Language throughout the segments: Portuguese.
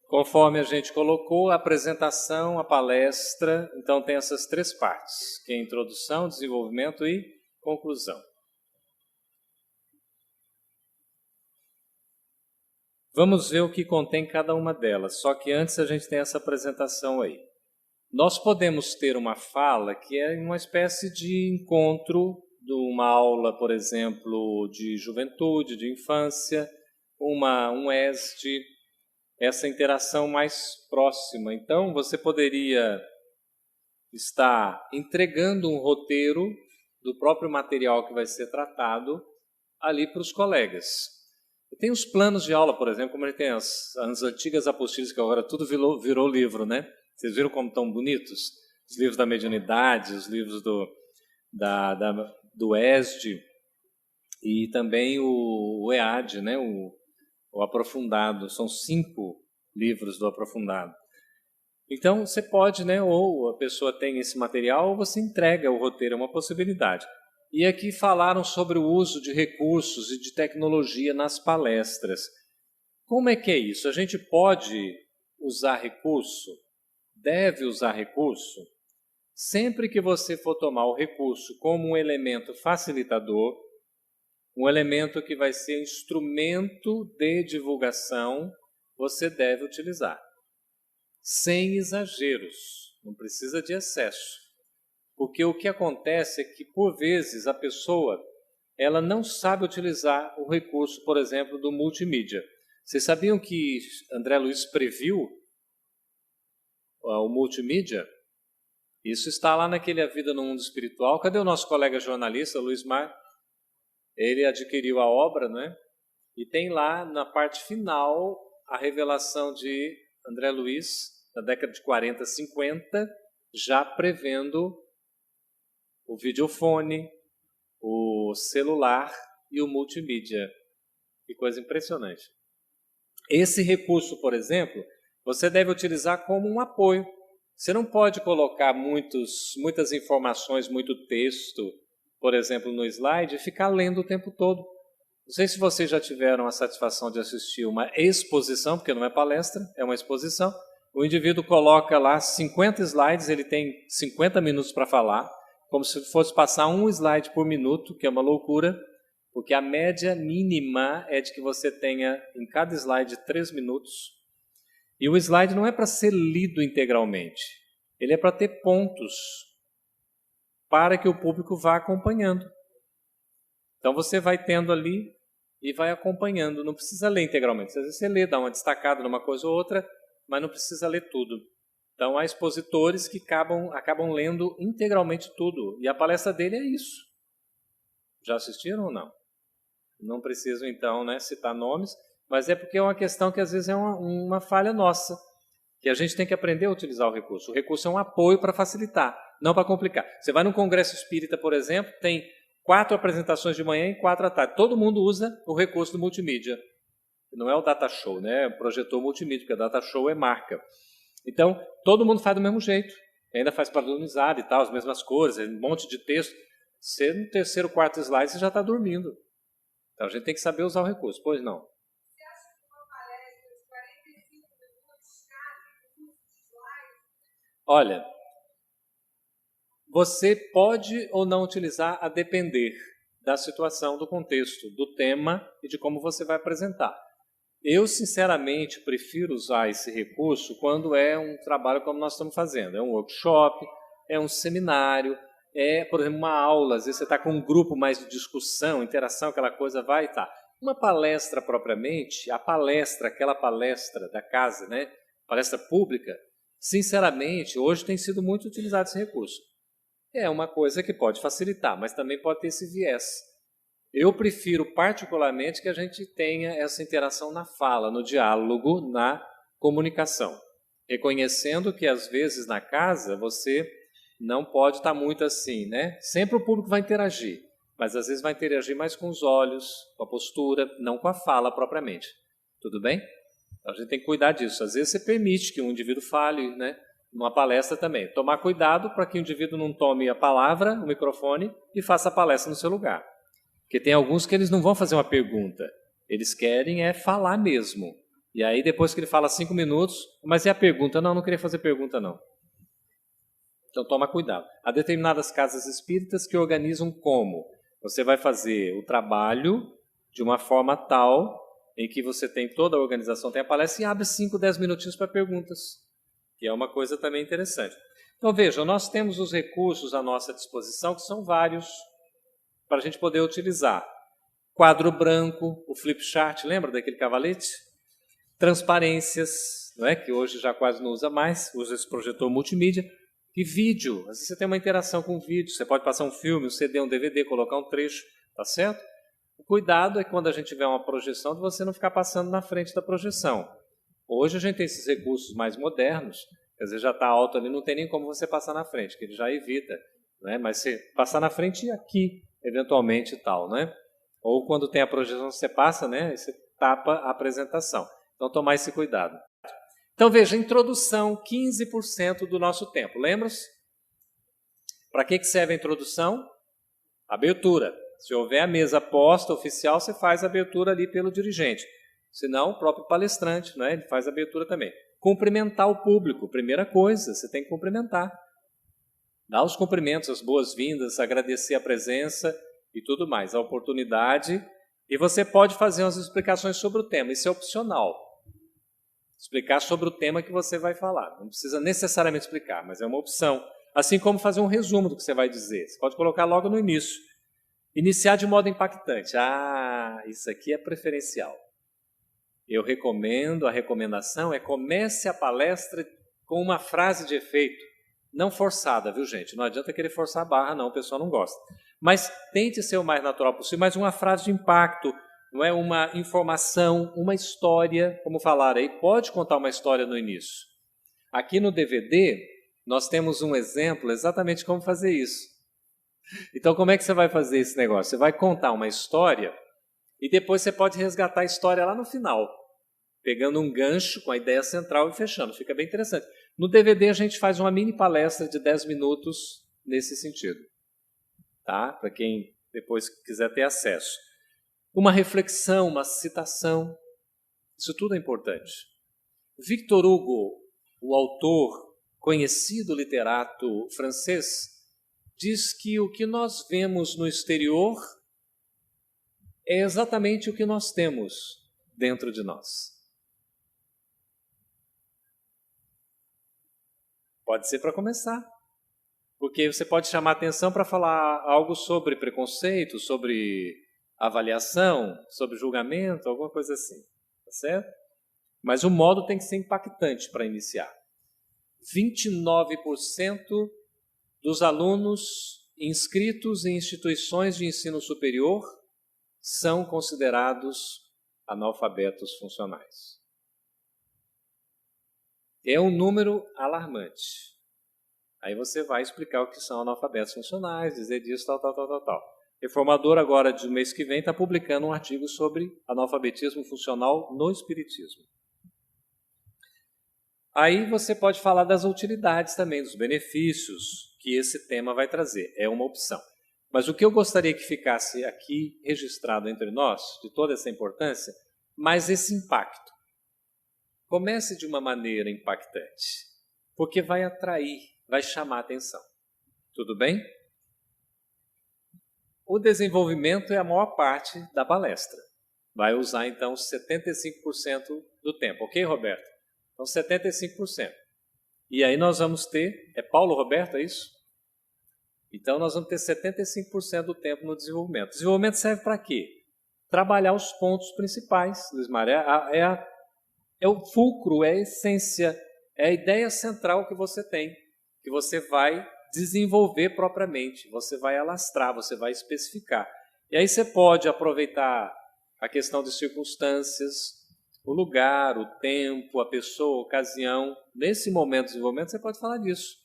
Conforme a gente colocou, a apresentação, a palestra, então tem essas três partes, que é introdução, desenvolvimento e conclusão. Vamos ver o que contém cada uma delas, só que antes a gente tem essa apresentação aí. Nós podemos ter uma fala que é uma espécie de encontro de uma aula, por exemplo, de juventude, de infância, um ESD, essa interação mais próxima. Então, você poderia estar entregando um roteiro do próprio material que vai ser tratado ali para os colegas. E tem os planos de aula, por exemplo, como ele tem as antigas apostilas, que agora tudo virou livro, né? Vocês viram como estão bonitos? Os livros da mediunidade, os livros do ESD e também o EAD, né? O aprofundado, são 5 livros do aprofundado. Então, você pode, né, ou a pessoa tem esse material, ou você entrega o roteiro, é uma possibilidade. E aqui falaram sobre o uso de recursos e de tecnologia nas palestras. Como é que é isso? A gente pode usar recurso? Deve usar recurso? Sempre que você for tomar o recurso como um elemento facilitador, um elemento que vai ser instrumento de divulgação, você deve utilizar. Sem exageros, não precisa de excesso. Porque o que acontece é que, por vezes, a pessoa ela não sabe utilizar o recurso, por exemplo, do multimídia. Vocês sabiam que André Luiz previu o multimídia? Isso está lá naquele A Vida no Mundo Espiritual. Cadê o nosso colega jornalista, Luiz Mar? Ele adquiriu a obra, né? E tem lá, na parte final, a revelação de André Luiz, na década de 40, 50, já prevendo o videofone, o celular e o multimídia. Que coisa impressionante. Esse recurso, por exemplo, você deve utilizar como um apoio. Você não pode colocar muitas informações, muito texto, por exemplo, no slide, e ficar lendo o tempo todo. Não sei se vocês já tiveram a satisfação de assistir uma exposição, porque não é palestra, é uma exposição. O indivíduo coloca lá 50 slides, ele tem 50 minutos para falar, como se fosse passar um slide por minuto, que é uma loucura, porque a média mínima é de que você tenha em cada slide 3 minutos. E o slide não é para ser lido integralmente, ele é para ter pontos, para que o público vá acompanhando. Então você vai tendo ali e vai acompanhando, não precisa ler integralmente. Às vezes você lê, dá uma destacada numa coisa ou outra, mas não precisa ler tudo. Então há expositores que acabam lendo integralmente tudo, e a palestra dele é isso. Já assistiram ou não? Não preciso então, né, citar nomes, mas é porque é uma questão que às vezes é uma falha nossa, que a gente tem que aprender a utilizar o recurso. O recurso é um apoio para facilitar, não para complicar. Você vai num congresso espírita, por exemplo, tem 4 apresentações de manhã e 4 à tarde. Todo mundo usa o recurso do multimídia. Não é o data show, né? O projetor multimídia, porque o data show é marca. Então, todo mundo faz do mesmo jeito. Ainda faz padronizado e tal, as mesmas cores, um monte de texto. Você, no 3º, 4º slide, você já está dormindo. Então, a gente tem que saber usar o recurso. Pois não. Você acha que uma palestra de 45 minutos cabe no curso de slide? Olha, você pode ou não utilizar a depender da situação, do contexto, do tema e de como você vai apresentar. Eu, sinceramente, prefiro usar esse recurso quando é um trabalho como nós estamos fazendo. É um workshop, é um seminário, é, por exemplo, uma aula. Às vezes você está com um grupo mais de discussão, interação, aquela coisa vai e tá. Uma palestra propriamente, aquela palestra da casa, né? Palestra pública, sinceramente, hoje tem sido muito utilizado esse recurso. É uma coisa que pode facilitar, mas também pode ter esse viés. Eu prefiro particularmente que a gente tenha essa interação na fala, no diálogo, na comunicação. reconhecendo que às vezes na casa você não pode estar muito assim, né? Sempre o público vai interagir, mas às vezes vai interagir mais com os olhos, com a postura, não com a fala propriamente. Tudo bem? Então a gente tem que cuidar disso. Às vezes você permite que um indivíduo fale, né? Numa palestra também. Tomar cuidado para que o indivíduo não tome a palavra, o microfone, e faça a palestra no seu lugar. Porque tem alguns que eles não vão fazer uma pergunta, eles querem é falar mesmo. E aí depois que ele fala 5 minutos, mas e a pergunta? Não queria fazer pergunta não. Então toma cuidado. Há determinadas casas espíritas que organizam como? Você vai fazer o trabalho de uma forma tal em que você tem toda a organização, tem a palestra e abre 5, 10 minutinhos para perguntas, que é uma coisa também interessante. Então vejam, nós temos os recursos à nossa disposição, que são vários, para a gente poder utilizar. Quadro branco, o flip chart, lembra daquele cavalete? Transparências, não é? Que hoje já quase não usa mais, usa esse projetor multimídia. E vídeo, às vezes você tem uma interação com o vídeo, você pode passar um filme, um CD, um DVD, colocar um trecho, tá certo? O cuidado é que quando a gente tiver uma projeção, de você não ficar passando na frente da projeção. Hoje a gente tem esses recursos mais modernos, quer dizer, já está alto ali, não tem nem como você passar na frente, que ele já evita, né? Mas você passar na frente e aqui, eventualmente e tal, né? Ou quando tem a projeção, você passa, né? E você tapa a apresentação. Então, tomar esse cuidado. Então, veja, introdução, 15% do nosso tempo. Lembra-se? Para que serve a introdução? Abertura. Se houver a mesa posta oficial, você faz a abertura ali pelo dirigente. Se não, o próprio palestrante, né? Ele faz a abertura também. Cumprimentar o público. Primeira coisa, você tem que cumprimentar. Dar os cumprimentos, as boas-vindas, agradecer a presença e tudo mais, a oportunidade. E você pode fazer umas explicações sobre o tema. Isso é opcional. Explicar sobre o tema que você vai falar. Não precisa necessariamente explicar, mas é uma opção. Assim como fazer um resumo do que você vai dizer. Você pode colocar logo no início. Iniciar de modo impactante. Ah, isso aqui é preferencial. Eu recomendo, a recomendação é comece a palestra com uma frase de efeito. Não forçada, viu, gente? Não adianta querer forçar a barra, não, o pessoal não gosta. Mas tente ser o mais natural possível, mas uma frase de impacto, não é uma informação, uma história, como falar aí, pode contar uma história no início. Aqui no DVD, nós temos um exemplo exatamente como fazer isso. Então, como é que você vai fazer esse negócio? Você vai contar uma história e depois você pode resgatar a história lá no final, pegando um gancho com a ideia central e fechando. Fica bem interessante. No DVD, a gente faz uma mini palestra de 10 minutos nesse sentido, tá? Para quem depois quiser ter acesso. Uma reflexão, uma citação, isso tudo é importante. Victor Hugo, o autor, conhecido literato francês, diz que o que nós vemos no exterior é exatamente o que nós temos dentro de nós. Pode ser para começar, porque você pode chamar atenção para falar algo sobre preconceito, sobre avaliação, sobre julgamento, alguma coisa assim, tá certo? Mas o modo tem que ser impactante para iniciar. 29% dos alunos inscritos em instituições de ensino superior são considerados analfabetos funcionais. É um número alarmante. Aí você vai explicar o que são analfabetos funcionais, dizer disso, tal. Reformador agora, de mês que vem, está publicando um artigo sobre analfabetismo funcional no Espiritismo. Aí você pode falar das utilidades também, dos benefícios que esse tema vai trazer. É uma opção. Mas o que eu gostaria que ficasse aqui registrado entre nós, de toda essa importância, mais esse impacto. Comece de uma maneira impactante, porque vai atrair, vai chamar a atenção. Tudo bem? O desenvolvimento é a maior parte da palestra. Vai usar, então, 75% do tempo. Ok, Roberto? Então, 75%. E aí nós vamos ter... É Paulo Roberto, é isso? Então, nós vamos ter 75% do tempo no desenvolvimento. Desenvolvimento serve para quê? Trabalhar os pontos principais, Luiz Mário. É o fulcro, é a essência, é a ideia central que você tem, que você vai desenvolver propriamente, você vai alastrar, você vai especificar. E aí você pode aproveitar a questão de circunstâncias, o lugar, o tempo, a pessoa, a ocasião. Nesse momento de desenvolvimento, você pode falar disso.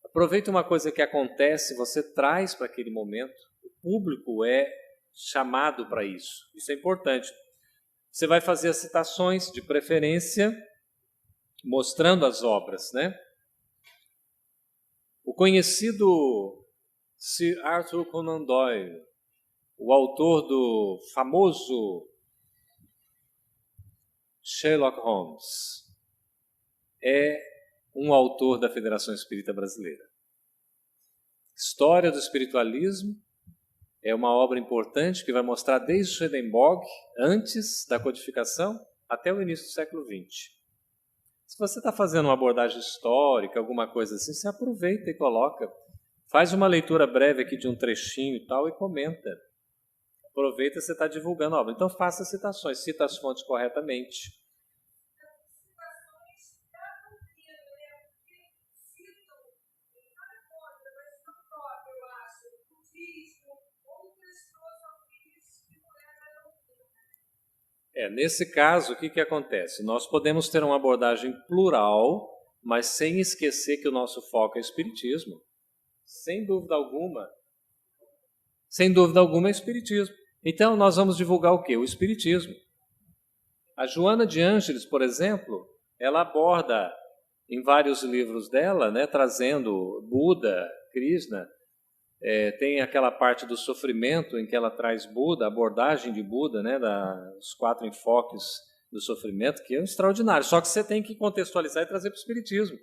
Aproveita uma coisa que acontece, você traz para aquele momento. O público é chamado para isso. Isso é importante. Você vai fazer as citações, de preferência, mostrando as obras, né? O conhecido Sir Arthur Conan Doyle, o autor do famoso Sherlock Holmes, é um autor da Federação Espírita Brasileira. História do Espiritualismo é uma obra importante que vai mostrar desde Swedenborg, antes da codificação, até o início do século XX. Se você está fazendo uma abordagem histórica, alguma coisa assim, você aproveita e coloca. Faz uma leitura breve aqui de um trechinho e tal e comenta. Aproveita, você está divulgando a obra. Então faça citações, cita as fontes corretamente. Nesse caso, o que acontece? Nós podemos ter uma abordagem plural, mas sem esquecer que o nosso foco é Espiritismo. Sem dúvida alguma. Sem dúvida alguma é Espiritismo. Então, nós vamos divulgar o quê? O Espiritismo. A Joana de Ângeles, por exemplo, ela aborda em vários livros dela, né, trazendo Buda, Krishna. Tem aquela parte do sofrimento em que ela traz Buda, a abordagem de Buda, né, dos 4 enfoques do sofrimento, que é extraordinário. Só que você tem que contextualizar e trazer para o Espiritismo.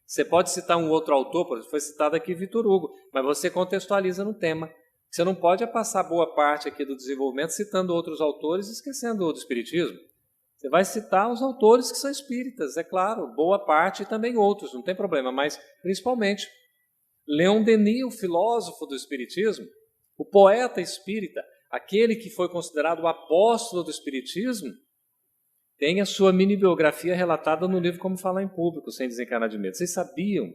Você pode citar um outro autor, por exemplo, foi citado aqui Vitor Hugo, mas você contextualiza no tema. Você não pode passar boa parte aqui do desenvolvimento citando outros autores e esquecendo do Espiritismo. Você vai citar os autores que são espíritas, é claro, boa parte e também outros, não tem problema, mas principalmente Leon Denis, o filósofo do Espiritismo, o poeta espírita, aquele que foi considerado o apóstolo do Espiritismo, tem a sua mini-biografia relatada no livro Como Falar em Público, Sem Desencarnar de Medo. Vocês sabiam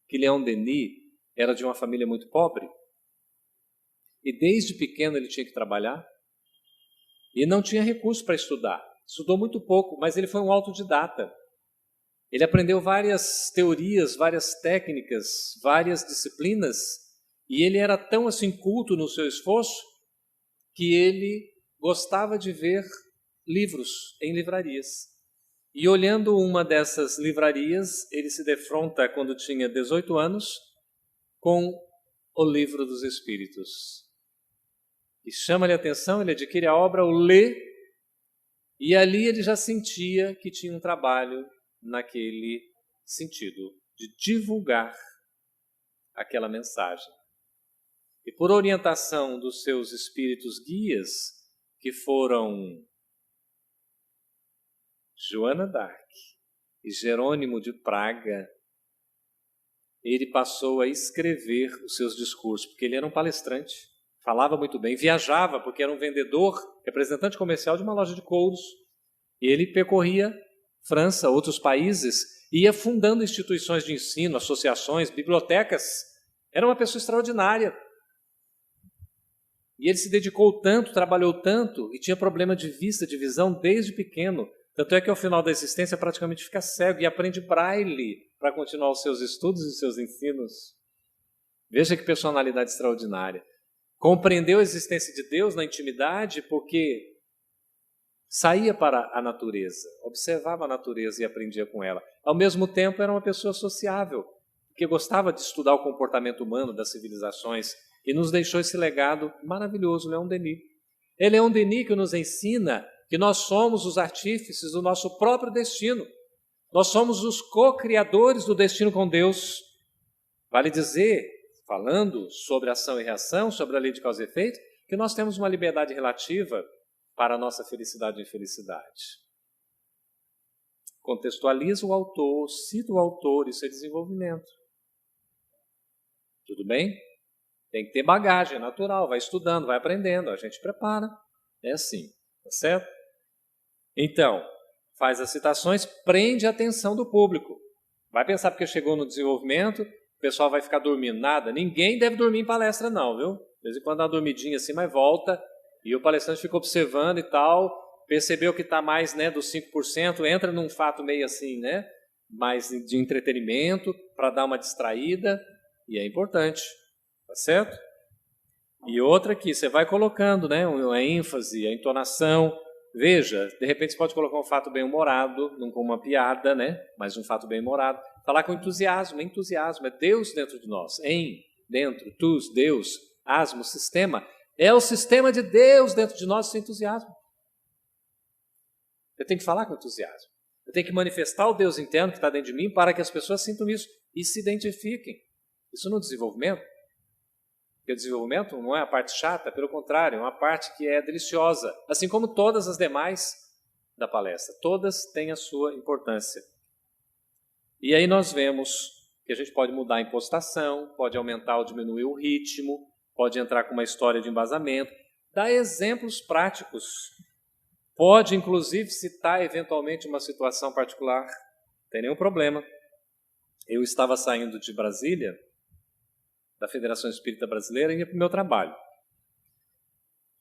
que Leon Denis era de uma família muito pobre? E desde pequeno ele tinha que trabalhar? E não tinha recurso para estudar. Estudou muito pouco, mas ele foi um autodidata. Ele aprendeu várias teorias, várias técnicas, várias disciplinas, e ele era tão assim culto no seu esforço que ele gostava de ver livros em livrarias. E olhando uma dessas livrarias, ele se defronta, quando tinha 18 anos, com o Livro dos Espíritos. E chama-lhe a atenção, ele adquire a obra, o lê, e ali ele já sentia que tinha um trabalho naquele sentido, de divulgar aquela mensagem. E por orientação dos seus espíritos guias, que foram Joana d'Arc e Jerônimo de Praga, ele passou a escrever os seus discursos, porque ele era um palestrante, falava muito bem, viajava, porque era um vendedor, representante comercial de uma loja de couros, e ele percorria França, outros países, ia fundando instituições de ensino, associações, bibliotecas. Era uma pessoa extraordinária. E ele se dedicou tanto, trabalhou tanto, e tinha problema de vista, de visão desde pequeno. Tanto é que ao final da existência praticamente fica cego e aprende braille para continuar os seus estudos e os seus ensinos. Veja que personalidade extraordinária. Compreendeu a existência de Deus na intimidade porque saía para a natureza, observava a natureza e aprendia com ela. Ao mesmo tempo, era uma pessoa sociável, que gostava de estudar o comportamento humano das civilizações e nos deixou esse legado maravilhoso, Leon Denis. É Leon Denis que nos ensina que nós somos os artífices do nosso próprio destino. Nós somos os co-criadores do destino com Deus. Vale dizer, falando sobre ação e reação, sobre a lei de causa e efeito, que nós temos uma liberdade relativa para a nossa felicidade e infelicidade. Contextualiza o autor, cita o autor, isso é desenvolvimento. Tudo bem? Tem que ter bagagem, é natural, vai estudando, vai aprendendo, a gente prepara. É assim, tá certo? Então, faz as citações, prende a atenção do público. Vai pensar porque chegou no desenvolvimento, o pessoal vai ficar dormindo. Nada, ninguém deve dormir em palestra não, viu? De vez em quando dá uma dormidinha assim, mas volta. E o palestrante fica observando e tal, percebeu que está mais, né, dos 5%, entra num fato meio assim, né, mais de entretenimento, para dar uma distraída, e é importante, tá certo? E outra aqui, você vai colocando, né, a ênfase, a entonação. Veja, de repente você pode colocar um fato bem-humorado, não com uma piada, né, mas um fato bem-humorado. Falar com entusiasmo, é Deus dentro de nós. Dentro, tus, Deus, asmo, sistema. É o sistema de Deus dentro de nós, esse entusiasmo. Eu tenho que falar com entusiasmo. Eu tenho que manifestar o Deus interno que está dentro de mim para que as pessoas sintam isso e se identifiquem. Isso no desenvolvimento. Porque o desenvolvimento não é a parte chata, pelo contrário, é uma parte que é deliciosa. Assim como todas as demais da palestra. Todas têm a sua importância. E aí nós vemos que a gente pode mudar a impostação, pode aumentar ou diminuir o ritmo, pode entrar com uma história de embasamento, dar exemplos práticos. Pode, inclusive, citar eventualmente uma situação particular, não tem nenhum problema. Eu estava saindo de Brasília, da Federação Espírita Brasileira, e ia para o meu trabalho.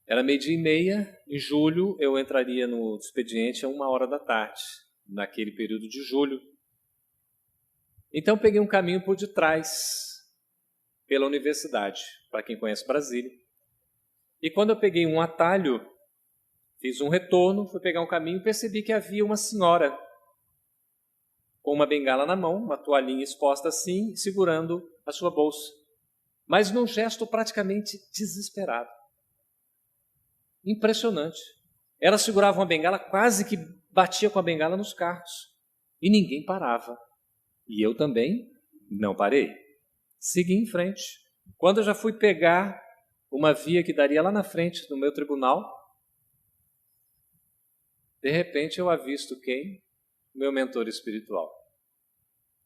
Era 12h30, em julho, eu entraria no expediente a 13h, naquele período de julho. Então, peguei um caminho por detrás, pela universidade, para quem conhece Brasília. E quando eu peguei um atalho, fiz um retorno, fui pegar um caminho e percebi que havia uma senhora com uma bengala na mão, uma toalhinha exposta assim, segurando a sua bolsa. Mas num gesto praticamente desesperado. Impressionante. Ela segurava uma bengala, quase que batia com a bengala nos carros. E ninguém parava. E eu também não parei. Segui em frente. Quando eu já fui pegar uma via que daria lá na frente do meu tribunal, de repente eu avisto quem? Meu mentor espiritual.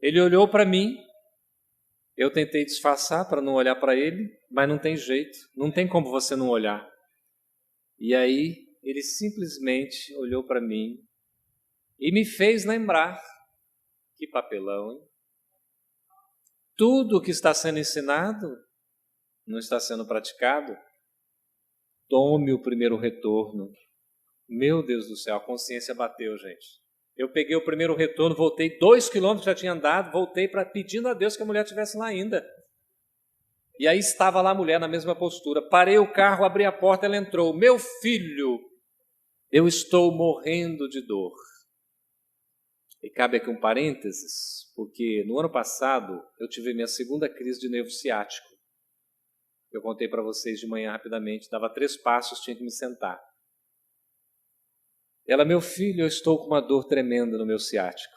Ele olhou para mim, eu tentei disfarçar para não olhar para ele, mas não tem jeito, não tem como você não olhar. E aí ele simplesmente olhou para mim e me fez lembrar, que papelão, hein? Tudo o que está sendo ensinado não está sendo praticado. Tome o primeiro retorno. Meu Deus do céu, a consciência bateu, gente. Eu peguei o primeiro retorno, voltei 2 quilômetros, já tinha andado, voltei pedindo a Deus que a mulher estivesse lá ainda. E aí estava lá a mulher na mesma postura. Parei o carro, abri a porta, ela entrou. Meu filho, eu estou morrendo de dor. E cabe aqui um parênteses, porque no ano passado eu tive minha segunda crise de nervo ciático. Eu contei para vocês de manhã rapidamente, dava 3 passos, tinha que me sentar. Ela, meu filho, eu estou com uma dor tremenda no meu ciático.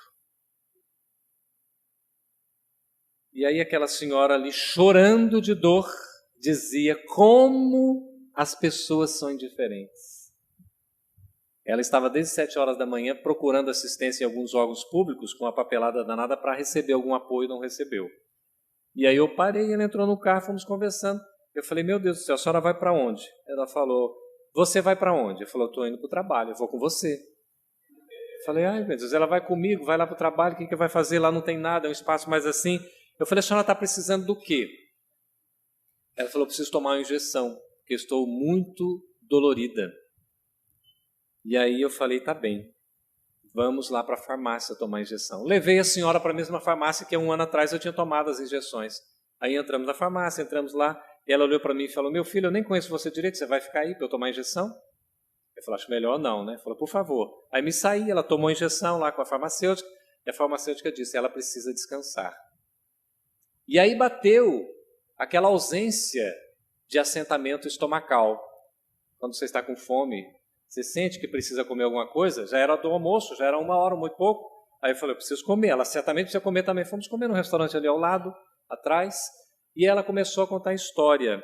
E aí aquela senhora ali, chorando de dor, dizia como as pessoas são indiferentes. Ela estava desde 7 horas da manhã procurando assistência em alguns órgãos públicos, com uma papelada danada para receber algum apoio, não recebeu. E aí eu parei, ela entrou no carro, fomos conversando. Eu falei, meu Deus do céu, a senhora vai para onde? Ela falou, você vai para onde? Eu falei, eu estou indo para o trabalho, eu vou com você. Eu falei, ai meu Deus, ela vai comigo, vai lá para o trabalho, o que vai fazer? Lá não tem nada, é um espaço mais assim. Eu falei, a senhora está precisando do quê? Ela falou, preciso tomar uma injeção, porque estou muito dolorida. E aí eu falei, tá bem, vamos lá para a farmácia tomar injeção. Levei a senhora para a mesma farmácia que 1 ano atrás eu tinha tomado as injeções. Aí entramos na farmácia, entramos lá, e ela olhou para mim e falou, meu filho, eu nem conheço você direito, você vai ficar aí para eu tomar injeção? Eu falei, acho melhor não, né? Falou, por favor. Aí me saí, ela tomou a injeção lá com a farmacêutica, e a farmacêutica disse, ela precisa descansar. E aí bateu aquela ausência de assentamento estomacal. Quando você está com fome, você sente que precisa comer alguma coisa, já era do almoço, já era 1 hora, muito pouco. Aí eu falei, eu preciso comer. Ela certamente precisa comer também. Fomos comer num restaurante ali ao lado, atrás, e ela começou a contar a história.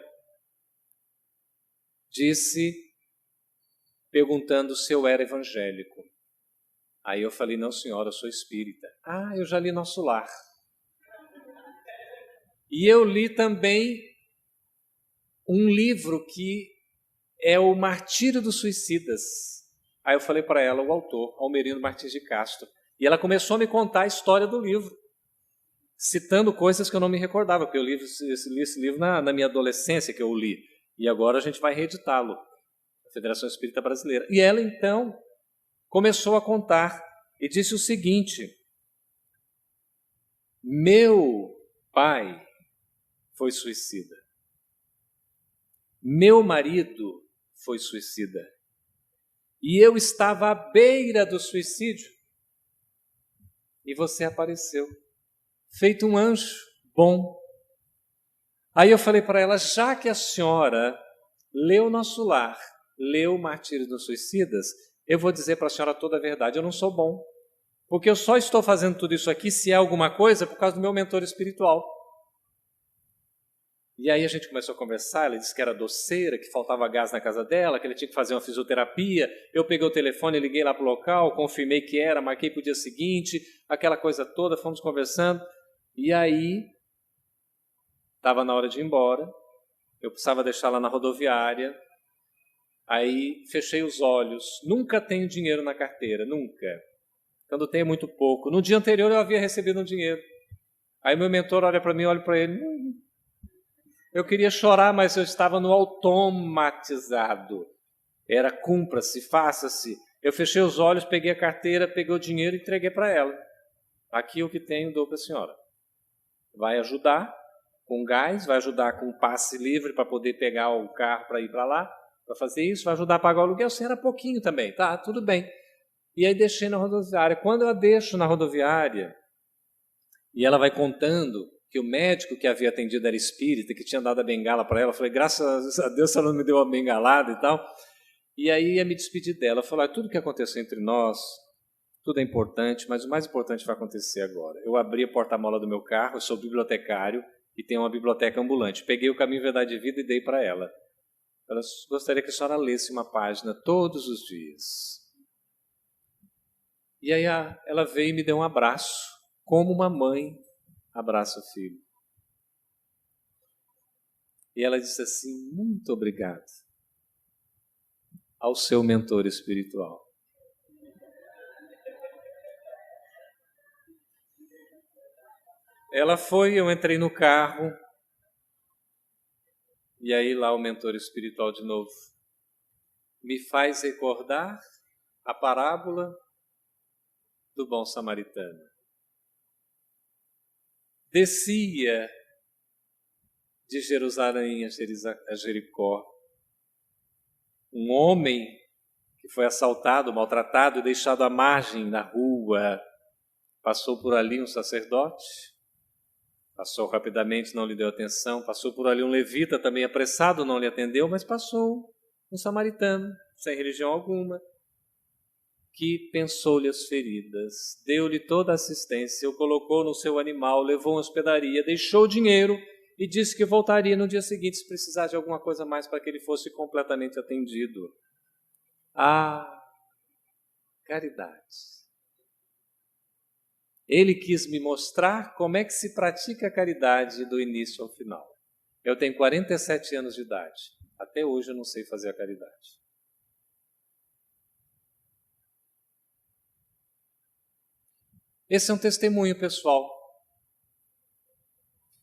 Disse, perguntando se eu era evangélico. Aí eu falei, não senhora, eu sou espírita. Ah, eu já li Nosso Lar. E eu li também um livro que é o Martírio dos Suicidas. Aí eu falei para ela, o autor, Almerino Martins de Castro. E ela começou a me contar a história do livro, citando coisas que eu não me recordava, porque eu li esse livro na minha adolescência, que eu li. E agora a gente vai reeditá-lo, a Federação Espírita Brasileira. E ela, então, começou a contar e disse o seguinte: meu pai foi suicida. Meu marido foi suicida. E eu estava à beira do suicídio. E você apareceu, feito um anjo bom. Aí eu falei para ela, já que a senhora leu Nosso Lar, leu Martírios dos Suicidas, eu vou dizer para a senhora toda a verdade, eu não sou bom. Porque eu só estou fazendo tudo isso aqui, se é alguma coisa, por causa do meu mentor espiritual. E aí a gente começou a conversar, ela disse que era doceira, que faltava gás na casa dela, que ele tinha que fazer uma fisioterapia. Eu peguei o telefone, liguei lá para o local, confirmei que era, marquei para o dia seguinte, aquela coisa toda, fomos conversando. E aí, estava na hora de ir embora, eu precisava deixá-la na rodoviária, aí fechei os olhos, nunca tenho dinheiro na carteira, nunca. Quando tenho muito pouco. No dia anterior eu havia recebido um dinheiro. Aí meu mentor olha para mim, olha para ele. Eu queria chorar, mas eu estava no automatizado. Era cumpra-se, faça-se. Eu fechei os olhos, peguei a carteira, peguei o dinheiro e entreguei para ela. Aqui o que tenho, dou para a senhora. Vai ajudar com gás, vai ajudar com passe livre para poder pegar o carro para ir para lá, para fazer isso, vai ajudar a pagar o aluguel. Sim, era pouquinho também, tá, tudo bem. E aí deixei na rodoviária. Quando eu a deixo na rodoviária, e ela vai contando que o médico que havia atendido era espírita, que tinha dado a bengala para ela, eu falei, graças a Deus ela não me deu a bengalada e tal. E aí ia me despedir dela. Eu falei, tudo que aconteceu entre nós, tudo é importante, mas o mais importante vai acontecer agora. Eu abri a porta-mala do meu carro, eu sou bibliotecário e tenho uma biblioteca ambulante. Peguei o Caminho, Verdade e Vida e dei para ela. Ela gostaria que a senhora lesse uma página todos os dias. E aí ela veio e me deu um abraço, como uma mãe abraça o filho. E ela disse assim, muito obrigado ao seu mentor espiritual. Ela foi, eu entrei no carro, e aí lá o mentor espiritual de novo me faz recordar a parábola do bom samaritano. Descia de Jerusalém a Jericó um homem que foi assaltado, maltratado e deixado à margem na rua. Passou por ali um sacerdote, passou rapidamente, não lhe deu atenção. Passou por ali um levita, também apressado, não lhe atendeu, mas passou um samaritano, sem religião alguma, que pensou-lhe as feridas, deu-lhe toda a assistência, o colocou no seu animal, levou à hospedaria, deixou o dinheiro e disse que voltaria no dia seguinte se precisar de alguma coisa mais para que ele fosse completamente atendido. Caridade. Ele quis me mostrar como é que se pratica a caridade do início ao final. Eu tenho 47 anos de idade. Até hoje eu não sei fazer a caridade. Esse é um testemunho pessoal.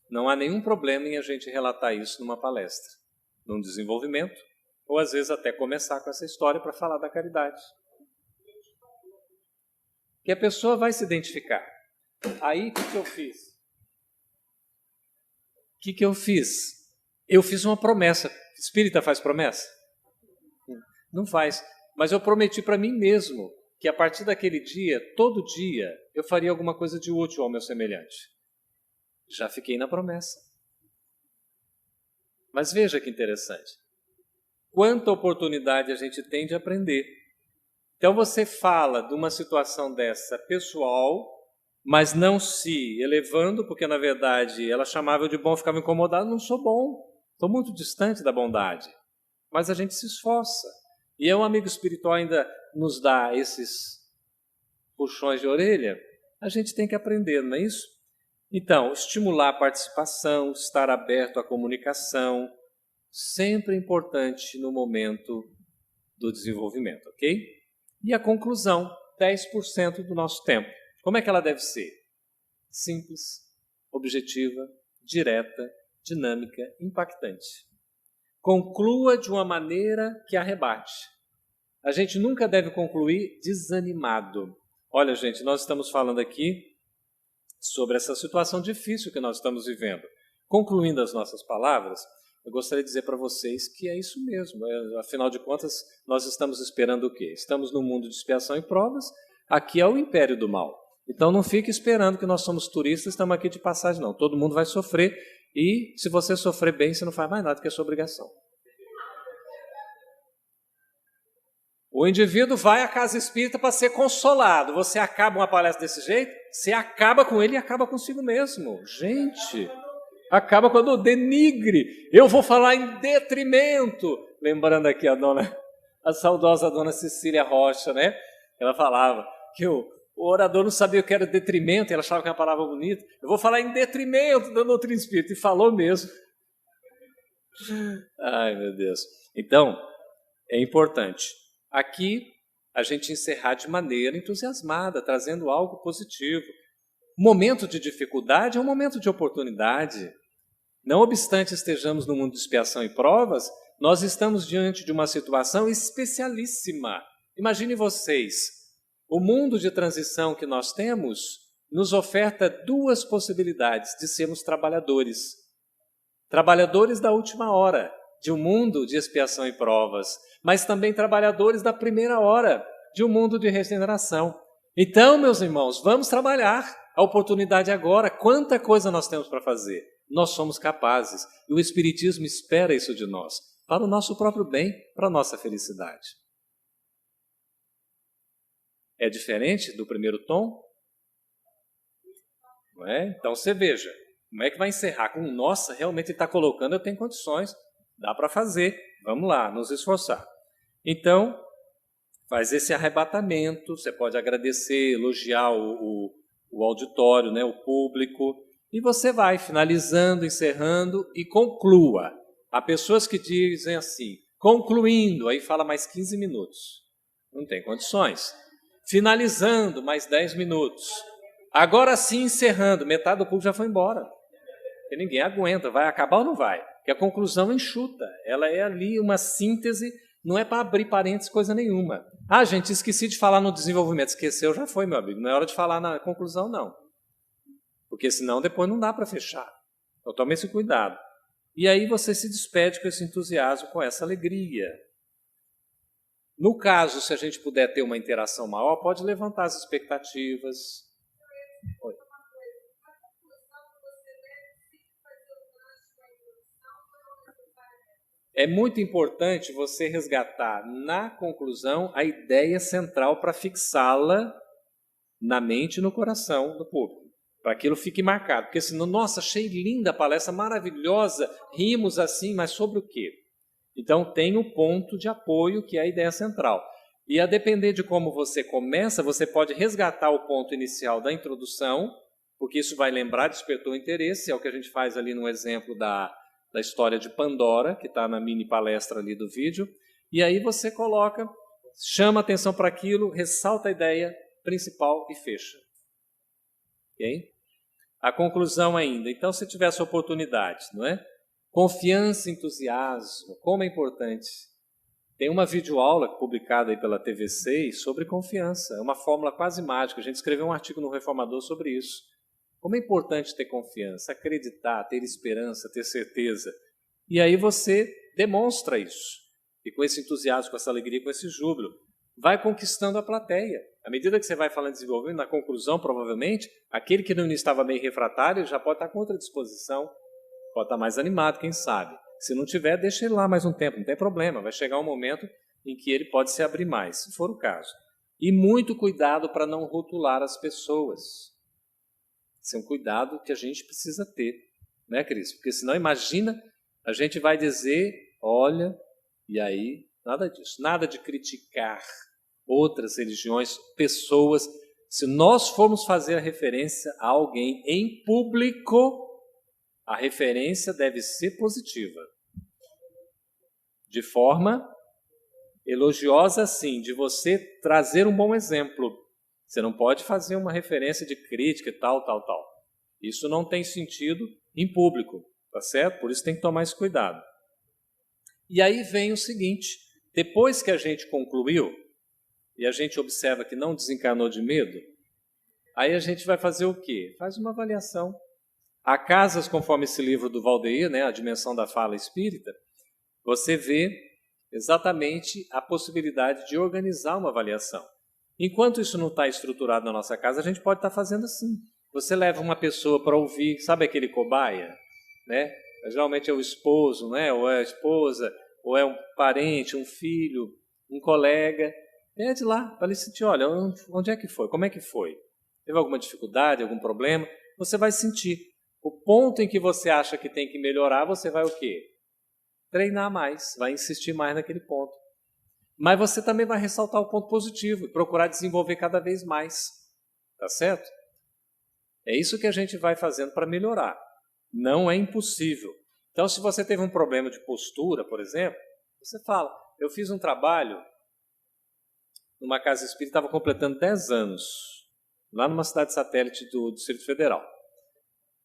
Não há nenhum problema em a gente relatar isso numa palestra, num desenvolvimento, ou às vezes até começar com essa história para falar da caridade. Que a pessoa vai se identificar. Aí, o que eu fiz? O que eu fiz? Eu fiz uma promessa. Espírita faz promessa? Não faz. Mas eu prometi para mim mesmo que a partir daquele dia, todo dia, eu faria alguma coisa de útil ao meu semelhante. Já fiquei na promessa. Mas veja que interessante. Quanta oportunidade a gente tem de aprender. Então você fala de uma situação dessa pessoal, mas não se elevando, porque na verdade ela chamava eu de bom, ficava incomodado, não sou bom, estou muito distante da bondade. Mas a gente se esforça. E um amigo espiritual ainda nos dá esses puxões de orelha, a gente tem que aprender, não é isso? Então, estimular a participação, estar aberto à comunicação, sempre importante no momento do desenvolvimento, ok? E a conclusão, 10% do nosso tempo. Como é que ela deve ser? Simples, objetiva, direta, dinâmica, impactante. Conclua de uma maneira que arrebate. a gente nunca deve concluir desanimado. Olha, gente, nós estamos falando aqui sobre essa situação difícil que nós estamos vivendo. Concluindo as nossas palavras, eu gostaria de dizer para vocês que é isso mesmo. Afinal de contas, nós estamos esperando o quê? Estamos num mundo de expiação e provas, aqui é o império do mal. Então não fique esperando que nós somos turistas, estamos aqui de passagem, não. Todo mundo vai sofrer e se você sofrer bem, você não faz mais nada, que é sua obrigação. O indivíduo vai à casa espírita para ser consolado. Você acaba uma palestra desse jeito, você acaba com ele e acaba consigo mesmo. Gente, acaba quando denigre. Eu vou falar em detrimento. Lembrando aqui a saudosa dona Cecília Rocha, né? Ela falava que o orador não sabia o que era detrimento, ela achava que era uma palavra bonita. Eu vou falar em detrimento da doutrina espírita. E falou mesmo. Ai, meu Deus. Então, é importante aqui a gente encerrar de maneira entusiasmada, trazendo algo positivo. Momento de dificuldade é um momento de oportunidade. Não obstante estejamos no mundo de expiação e provas, nós estamos diante de uma situação especialíssima. Imagine vocês, o mundo de transição que nós temos nos oferta duas possibilidades de sermos trabalhadores. Trabalhadores da última hora, de um mundo de expiação e provas, mas também trabalhadores da primeira hora, de um mundo de regeneração. Então, meus irmãos, vamos trabalhar. A oportunidade agora, quanta coisa nós temos para fazer. Nós somos capazes e o Espiritismo espera isso de nós, para o nosso próprio bem, para a nossa felicidade. É diferente do primeiro tom? Não é? Então você veja, como é que vai encerrar com nossa, realmente está colocando, eu tenho condições, dá para fazer, vamos lá, nos esforçar. Então, faz esse arrebatamento, você pode agradecer, elogiar o auditório, né, o público, e você vai finalizando, encerrando e conclua. Há pessoas que dizem assim, concluindo, aí fala mais 15 minutos. Não tem condições. Finalizando, mais 10 minutos. Agora sim, encerrando, metade do público já foi embora. Porque ninguém aguenta, vai acabar ou não vai? Porque a conclusão enxuta, ela é ali uma síntese, não é para abrir parênteses coisa nenhuma. Ah, gente, esqueci de falar no desenvolvimento. Esqueceu, já foi, meu amigo. Não é hora de falar na conclusão, não. Porque senão depois não dá para fechar. Então tome esse cuidado. E aí você se despede com esse entusiasmo, com essa alegria. No caso, se a gente puder ter uma interação maior, pode levantar as expectativas. Oi. É muito importante você resgatar na conclusão a ideia central para fixá-la na mente e no coração do público, para que aquilo fique marcado. Porque senão, nossa, achei linda a palestra, maravilhosa, rimos assim, mas sobre o quê? Então tem o ponto de apoio, que é a ideia central. E a depender de como você começa, você pode resgatar o ponto inicial da introdução, porque isso vai lembrar, despertou interesse, é o que a gente faz ali no exemplo da história de Pandora, que está na mini palestra ali do vídeo, e aí você coloca, chama atenção para aquilo, ressalta a ideia principal e fecha. Ok? A conclusão ainda, então se tiver essa oportunidade, não é? Confiança, entusiasmo, como é importante. Tem uma videoaula publicada aí pela TV6 sobre confiança, é uma fórmula quase mágica, a gente escreveu um artigo no Reformador sobre isso. Como é importante ter confiança, acreditar, ter esperança, ter certeza. E aí você demonstra isso. E com esse entusiasmo, com essa alegria, com esse júbilo, vai conquistando a plateia. À medida que você vai falando, desenvolvendo, na conclusão, provavelmente, aquele que no início estava meio refratário já pode estar com outra disposição, pode estar mais animado, quem sabe. Se não tiver, deixa ele lá mais um tempo, não tem problema. Vai chegar um momento em que ele pode se abrir mais, se for o caso. E muito cuidado para não rotular as pessoas. Esse é um cuidado que a gente precisa ter, né, Cris? Porque senão, imagina, a gente vai dizer, olha, e aí, nada disso. Nada de criticar outras religiões, pessoas. Se nós formos fazer a referência a alguém em público, a referência deve ser positiva. De forma elogiosa, sim, de você trazer um bom exemplo. Você não pode fazer uma referência de crítica e tal. Isso não tem sentido em público, tá certo? Por isso tem que tomar esse cuidado. E aí vem o seguinte, Depois que a gente concluiu, e a gente observa que não desencarnou de medo, aí a gente vai fazer o quê? Faz uma avaliação. Há casas, conforme esse livro do Valdeir, né, A Dimensão da Fala Espírita, você vê exatamente a possibilidade de organizar uma avaliação. Enquanto isso não está estruturado na nossa casa, a gente pode estar fazendo assim. Você leva uma pessoa para ouvir, sabe aquele cobaia? Né? Geralmente é o esposo, né? Ou é a esposa, ou é um parente, um filho, um colega. Pede lá para ele sentir, olha, onde é que foi? Como é que foi? Teve alguma dificuldade, algum problema? Você vai sentir. O ponto em que você acha que tem que melhorar, você vai o quê? Treinar mais, vai insistir mais naquele ponto. Mas você também vai ressaltar o ponto positivo e procurar desenvolver cada vez mais. Tá certo? É isso que a gente vai fazendo para melhorar. Não é impossível. Então, se você teve um problema de postura, por exemplo, você fala, eu fiz um trabalho numa casa espírita, estava completando 10 anos, lá numa cidade satélite do Distrito Federal.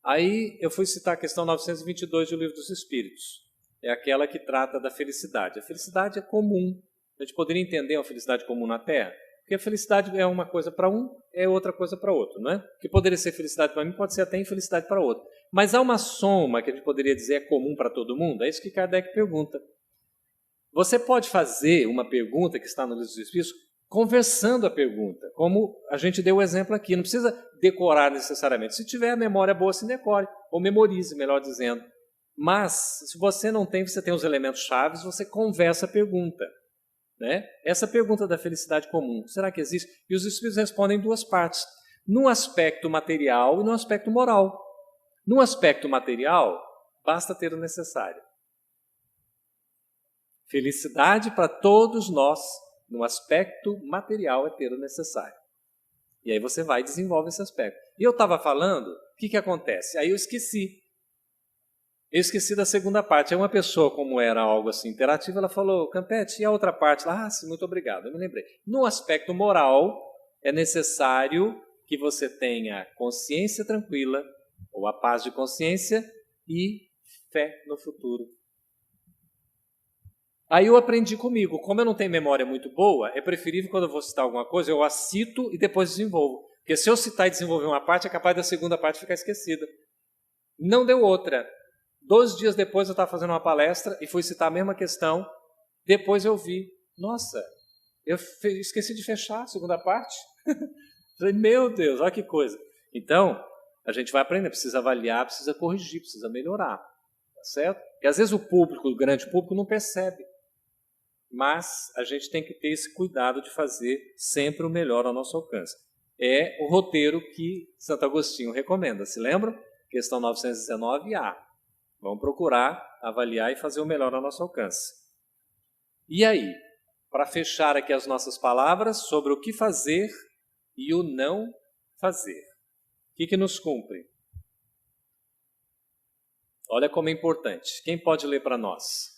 Aí eu fui citar a questão 922 do Livro dos Espíritos. É aquela que trata da felicidade. A felicidade é comum. A gente poderia entender uma felicidade comum na Terra? Porque a felicidade é uma coisa para um, é outra coisa para outro, não é? O que poderia ser felicidade para mim pode ser até infelicidade para outro. Mas há uma soma que a gente poderia dizer é comum para todo mundo? É isso que Kardec pergunta. Você pode fazer uma pergunta que está no Livro dos Espíritos conversando a pergunta, como a gente deu o exemplo aqui. Não precisa decorar necessariamente. Se tiver a memória boa, se decore, ou memorize, melhor dizendo. Mas, se você não tem, você tem os elementos chaves, você conversa a pergunta. Né? Essa pergunta da felicidade comum, será que existe? E os Espíritos respondem em duas partes. No aspecto material e no aspecto moral. No aspecto material, basta ter o necessário. Felicidade para todos nós, no aspecto material, é ter o necessário. E aí você vai e desenvolve esse aspecto. E eu estava falando, o que acontece? Aí eu esqueci. Eu esqueci da segunda parte. Aí uma pessoa, como era algo assim interativo, ela falou, Campete, e a outra parte? Ah, sim, muito obrigado, eu me lembrei. No aspecto moral, é necessário que você tenha consciência tranquila, ou a paz de consciência, e fé no futuro. Aí eu aprendi comigo, como eu não tenho memória muito boa, é preferível quando eu vou citar alguma coisa, eu a cito e depois desenvolvo. Porque se eu citar e desenvolver uma parte, é capaz da segunda parte ficar esquecida. Não deu outra. 2 dias depois eu estava fazendo uma palestra e fui citar a mesma questão. Depois eu vi, nossa, eu esqueci de fechar a segunda parte. Falei, meu Deus, olha que coisa. Então, a gente vai aprender, precisa avaliar, precisa corrigir, precisa melhorar. Tá certo? Porque às vezes o público, o grande público, não percebe. Mas a gente tem que ter esse cuidado de fazer sempre o melhor ao nosso alcance. É o roteiro que Santo Agostinho recomenda. Se lembram? Questão 919A. Vamos procurar, avaliar e fazer o melhor ao nosso alcance. E aí, para fechar aqui as nossas palavras sobre o que fazer e o não fazer. O que nos cumpre? Olha como é importante. Quem pode ler para nós?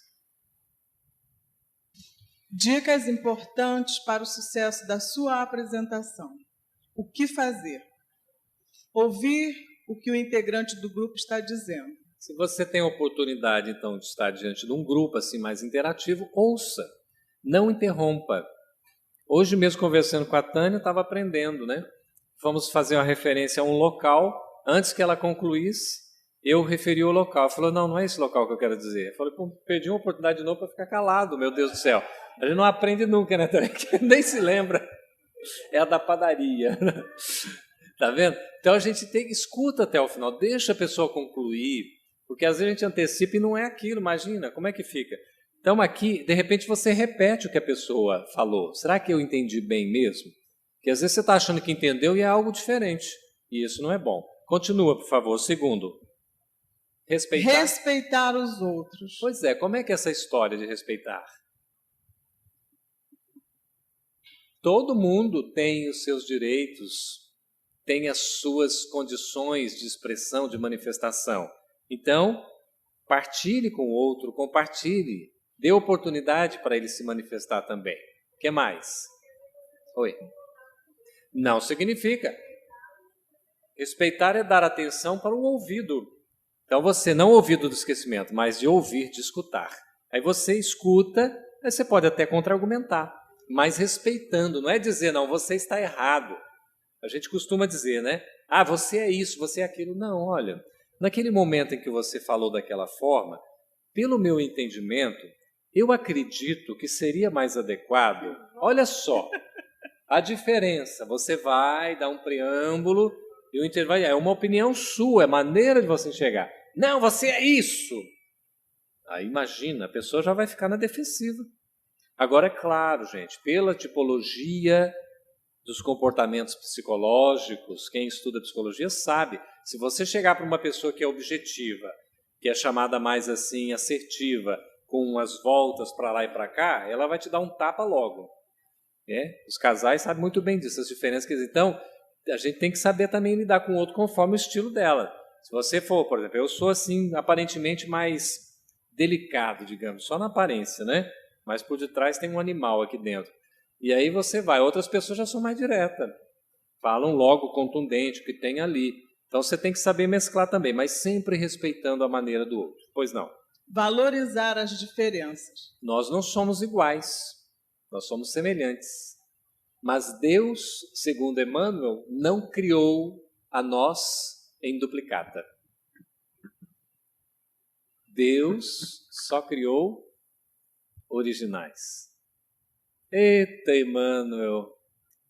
Dicas importantes para o sucesso da sua apresentação. O que fazer? Ouvir o que o integrante do grupo está dizendo. Se você tem a oportunidade, então, de estar diante de um grupo assim mais interativo, ouça, não interrompa. Hoje mesmo, conversando com a Tânia, eu estava aprendendo, né? Vamos fazer uma referência a um local. Antes que ela concluísse, eu referi o local. Ela falou, não é esse local que eu quero dizer. Eu falei, pô, perdi uma oportunidade de novo para ficar calado, meu Deus do céu. A gente não aprende nunca, né? Nem se lembra. É a da padaria. Tá vendo? Então a gente escuta até o final, deixa a pessoa concluir, porque às vezes a gente antecipa e não é aquilo, imagina, como é que fica? Então aqui, de repente você repete o que a pessoa falou. Será que eu entendi bem mesmo? Porque às vezes você está achando que entendeu e é algo diferente. E isso não é bom. Continua, por favor. Segundo, respeitar. Respeitar os outros. Pois é, como é que é essa história de respeitar? Todo mundo tem os seus direitos, tem as suas condições de expressão, de manifestação. Então, partilhe com o outro, compartilhe, dê oportunidade para ele se manifestar também. O que mais? Oi. Não significa. Respeitar é dar atenção para o ouvido. Então você não ouvido do esquecimento, mas de ouvir, de escutar. Aí você escuta, Aí você pode até contra-argumentar, mas respeitando, não é dizer, não, você está errado. A gente costuma dizer, né? Ah, você é isso, você é aquilo. Não, olha, naquele momento em que você falou daquela forma, pelo meu entendimento, eu acredito que seria mais adequado. Olha só, a diferença. Você vai dar um preâmbulo e o Inter vai. É uma opinião sua, é maneira de você enxergar. Não, você é isso. Aí imagina, a pessoa já vai ficar na defensiva. Agora, é claro, gente, pela tipologia dos comportamentos psicológicos, quem estuda psicologia sabe, se você chegar para uma pessoa que é objetiva, que é chamada mais assim assertiva, com as voltas para lá e para cá, ela vai te dar um tapa logo. Os casais sabem muito bem disso, as diferenças. Então, a gente tem que saber também lidar com o outro conforme o estilo dela. Se você for, por exemplo, eu sou assim, aparentemente mais delicado, digamos, só na aparência, né? Mas por detrás tem um animal aqui dentro. E aí você vai, outras pessoas já são mais diretas, falam logo contundente o que tem ali. Então você tem que saber mesclar também, mas sempre respeitando a maneira do outro. Pois não. Valorizar as diferenças. Nós não somos iguais, nós somos semelhantes. Mas Deus, segundo Emmanuel, não criou a nós em duplicata. Deus só criou originais. Eita, Emmanuel,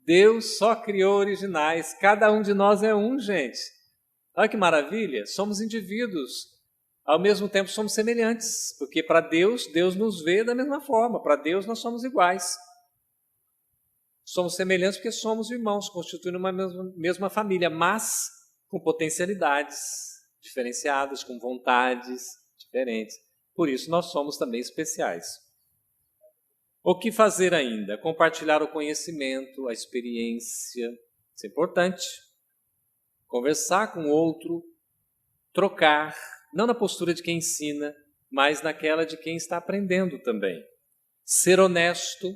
Deus só criou originais, cada um de nós é um, gente. Olha que maravilha, somos indivíduos, ao mesmo tempo somos semelhantes, porque para Deus, Deus nos vê da mesma forma, para Deus nós somos iguais. Somos semelhantes porque somos irmãos, constituindo uma mesma família, mas com potencialidades diferenciadas, com vontades diferentes. Por isso nós somos também especiais. O que fazer ainda? Compartilhar o conhecimento, a experiência. Isso é importante. Conversar com o outro, trocar, não na postura de quem ensina, mas naquela de quem está aprendendo também. Ser honesto.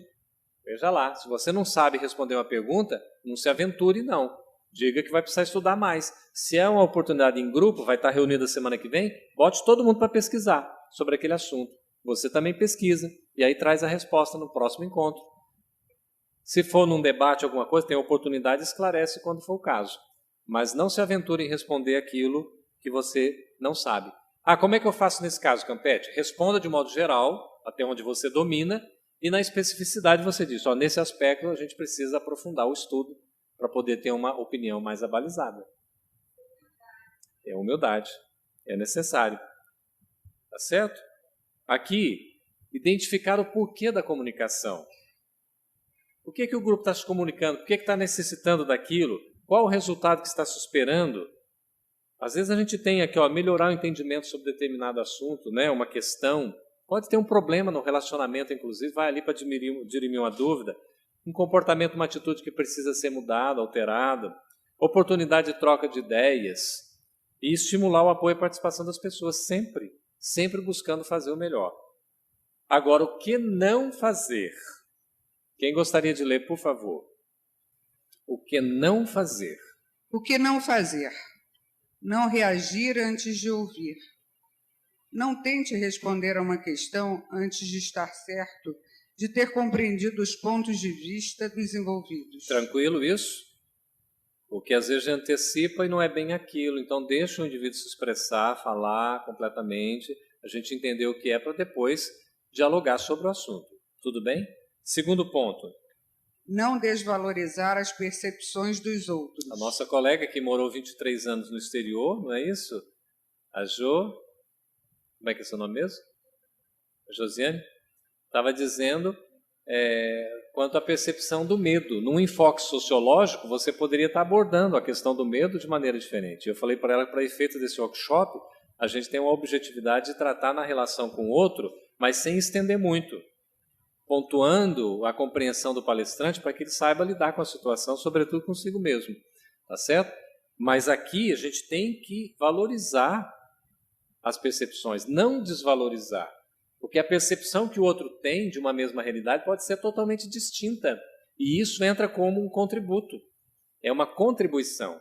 Veja lá, se você não sabe responder uma pergunta, não se aventure não. Diga que vai precisar estudar mais. Se é uma oportunidade em grupo, vai estar reunido a semana que vem, bote todo mundo para pesquisar sobre aquele assunto. Você também pesquisa e aí traz a resposta no próximo encontro. Se for num debate, alguma coisa, tem oportunidade, esclarece quando for o caso. Mas não se aventure em responder aquilo que você não sabe. Ah, como é que eu faço nesse caso, Campete? Responda de modo geral, até onde você domina, e na especificidade você diz, nesse aspecto a gente precisa aprofundar o estudo para poder ter uma opinião mais abalizada. É humildade, é necessário. Tá certo? Aqui, identificar o porquê da comunicação. Por que o grupo está se comunicando? Por que está necessitando daquilo? Qual o resultado que está se esperando? Às vezes a gente tem aqui, melhorar o entendimento sobre determinado assunto, né? Uma questão. Pode ter um problema no relacionamento, inclusive, vai ali para dirimir uma dúvida. Um comportamento, uma atitude que precisa ser mudada, alterada. Oportunidade de troca de ideias. E estimular o apoio e a participação das pessoas sempre. Sempre buscando fazer o melhor. Agora, o que não fazer? Quem gostaria de ler, por favor? O que não fazer? O que não fazer? Não reagir antes de ouvir. Não tente responder a uma questão antes de estar certo de ter compreendido os pontos de vista dos envolvidos. Tranquilo isso? Porque às vezes a gente antecipa e não é bem aquilo. Então deixa o indivíduo se expressar, falar completamente, a gente entender o que é para depois dialogar sobre o assunto. Tudo bem? Segundo ponto. Não desvalorizar as percepções dos outros. A nossa colega que morou 23 anos no exterior, não é isso? A Jo, como é que é seu nome mesmo? A Josiane? Estava dizendo quanto à percepção do medo. Num enfoque sociológico, você poderia estar abordando a questão do medo de maneira diferente. Eu falei para ela que, para efeito desse workshop, a gente tem uma objetividade de tratar na relação com o outro, mas sem estender muito, pontuando a compreensão do palestrante para que ele saiba lidar com a situação, sobretudo consigo mesmo. Tá certo? Mas aqui a gente tem que valorizar as percepções, não desvalorizar. Porque a percepção que o outro tem de uma mesma realidade pode ser totalmente distinta. E isso entra como um contributo. É uma contribuição.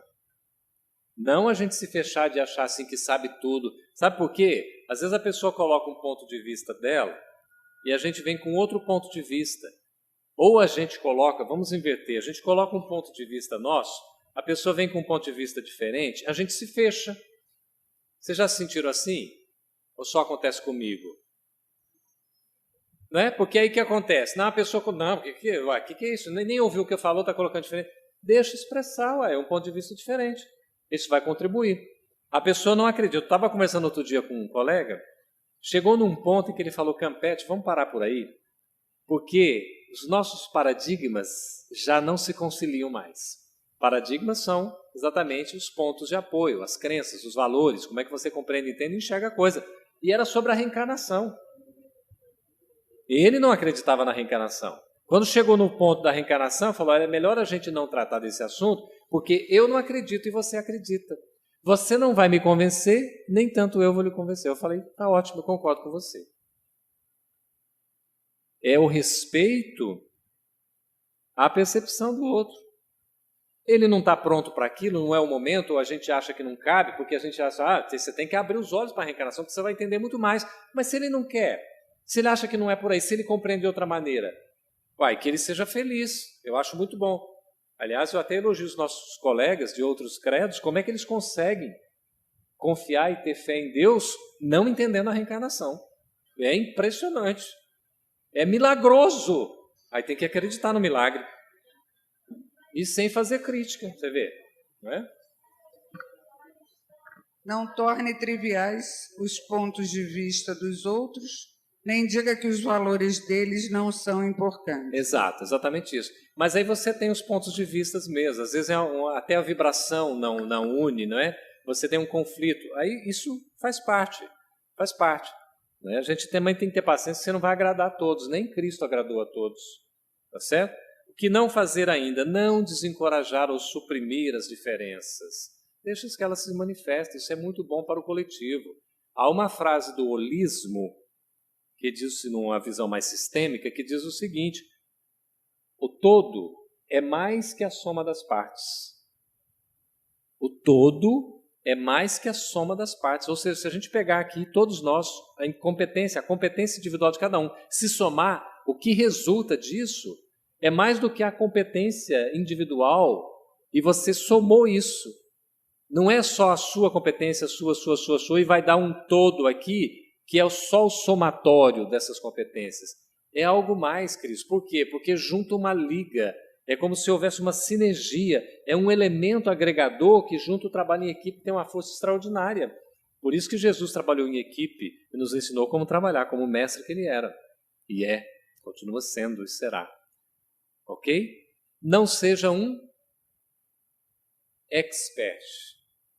Não a gente se fechar de achar assim que sabe tudo. Sabe por quê? Às vezes a pessoa coloca um ponto de vista dela e a gente vem com outro ponto de vista. Ou a gente coloca, vamos inverter, a gente coloca um ponto de vista nosso, a pessoa vem com um ponto de vista diferente, a gente se fecha. Vocês já se sentiram assim? Ou só acontece comigo? Não é? Porque aí o que acontece? Não, a pessoa, não, o que é isso? Nem ouviu o que eu falou, está colocando diferente. Deixa expressar, é um ponto de vista diferente. Isso vai contribuir. A pessoa não acredita. Eu estava conversando outro dia com um colega, chegou num ponto em que ele falou, Campete, vamos parar por aí, porque os nossos paradigmas já não se conciliam mais. Paradigmas são exatamente os pontos de apoio, as crenças, os valores, como é que você compreende, entende e enxerga a coisa. E era sobre a reencarnação. Ele não acreditava na reencarnação. Quando chegou no ponto da reencarnação, falou, é melhor a gente não tratar desse assunto, porque eu não acredito e você acredita. Você não vai me convencer, nem tanto eu vou lhe convencer. Eu falei, tá ótimo, eu concordo com você. É o respeito à percepção do outro. Ele não está pronto para aquilo, não é o momento, ou a gente acha que não cabe, porque a gente acha, você tem que abrir os olhos para a reencarnação, porque você vai entender muito mais. Mas se ele não quer, se ele acha que não é por aí, se ele compreende de outra maneira, que ele seja feliz, eu acho muito bom. Aliás, eu até elogio os nossos colegas de outros credos, como é que eles conseguem confiar e ter fé em Deus, não entendendo a reencarnação. É impressionante. É milagroso. Aí tem que acreditar no milagre. E sem fazer crítica, você vê, não é? Não torne triviais os pontos de vista dos outros, nem diga que os valores deles não são importantes. Exato, exatamente isso. Mas aí você tem os pontos de vista mesmo. Às vezes até a vibração não une, não é? Você tem um conflito. Aí isso faz parte. Né? A gente também tem que ter paciência, você não vai agradar a todos, nem Cristo agradou a todos. Tá certo? O que não fazer ainda? Não desencorajar ou suprimir as diferenças. Deixa que elas se manifestem, isso é muito bom para o coletivo. Há uma frase do holismo, que diz, numa visão mais sistêmica, que diz o seguinte, o todo é mais que a soma das partes. O todo é mais que a soma das partes. Ou seja, se a gente pegar aqui todos nós, a competência individual de cada um, se somar, o que resulta disso é mais do que a competência individual e você somou isso. Não é só a sua competência, sua, e vai dar um todo aqui, que é só o somatório dessas competências. É algo mais, Cris. Por quê? Porque junta uma liga. É como se houvesse uma sinergia. É um elemento agregador que junto o trabalho em equipe tem uma força extraordinária. Por isso que Jesus trabalhou em equipe e nos ensinou como trabalhar, como mestre que ele era. E continua sendo e será. Ok? Não seja um expert.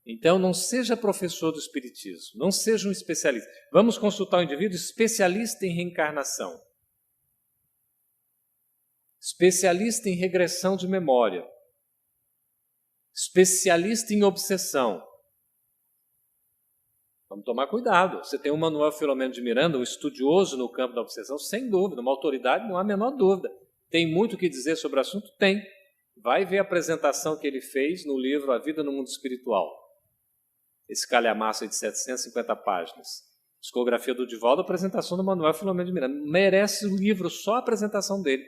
Então, não seja professor do Espiritismo, não seja um especialista. Vamos consultar um indivíduo especialista em reencarnação, especialista em regressão de memória, especialista em obsessão. Vamos tomar cuidado. Você tem o Manuel Filomeno de Miranda, um estudioso no campo da obsessão, sem dúvida, uma autoridade, não há a menor dúvida. Tem muito o que dizer sobre o assunto? Tem. Vai ver a apresentação que ele fez no livro A Vida no Mundo Espiritual. Esse calhamaço de 750 páginas. Discografia do Divaldo, apresentação do Manuel Filomeno de Miranda. Merece o livro, só a apresentação dele.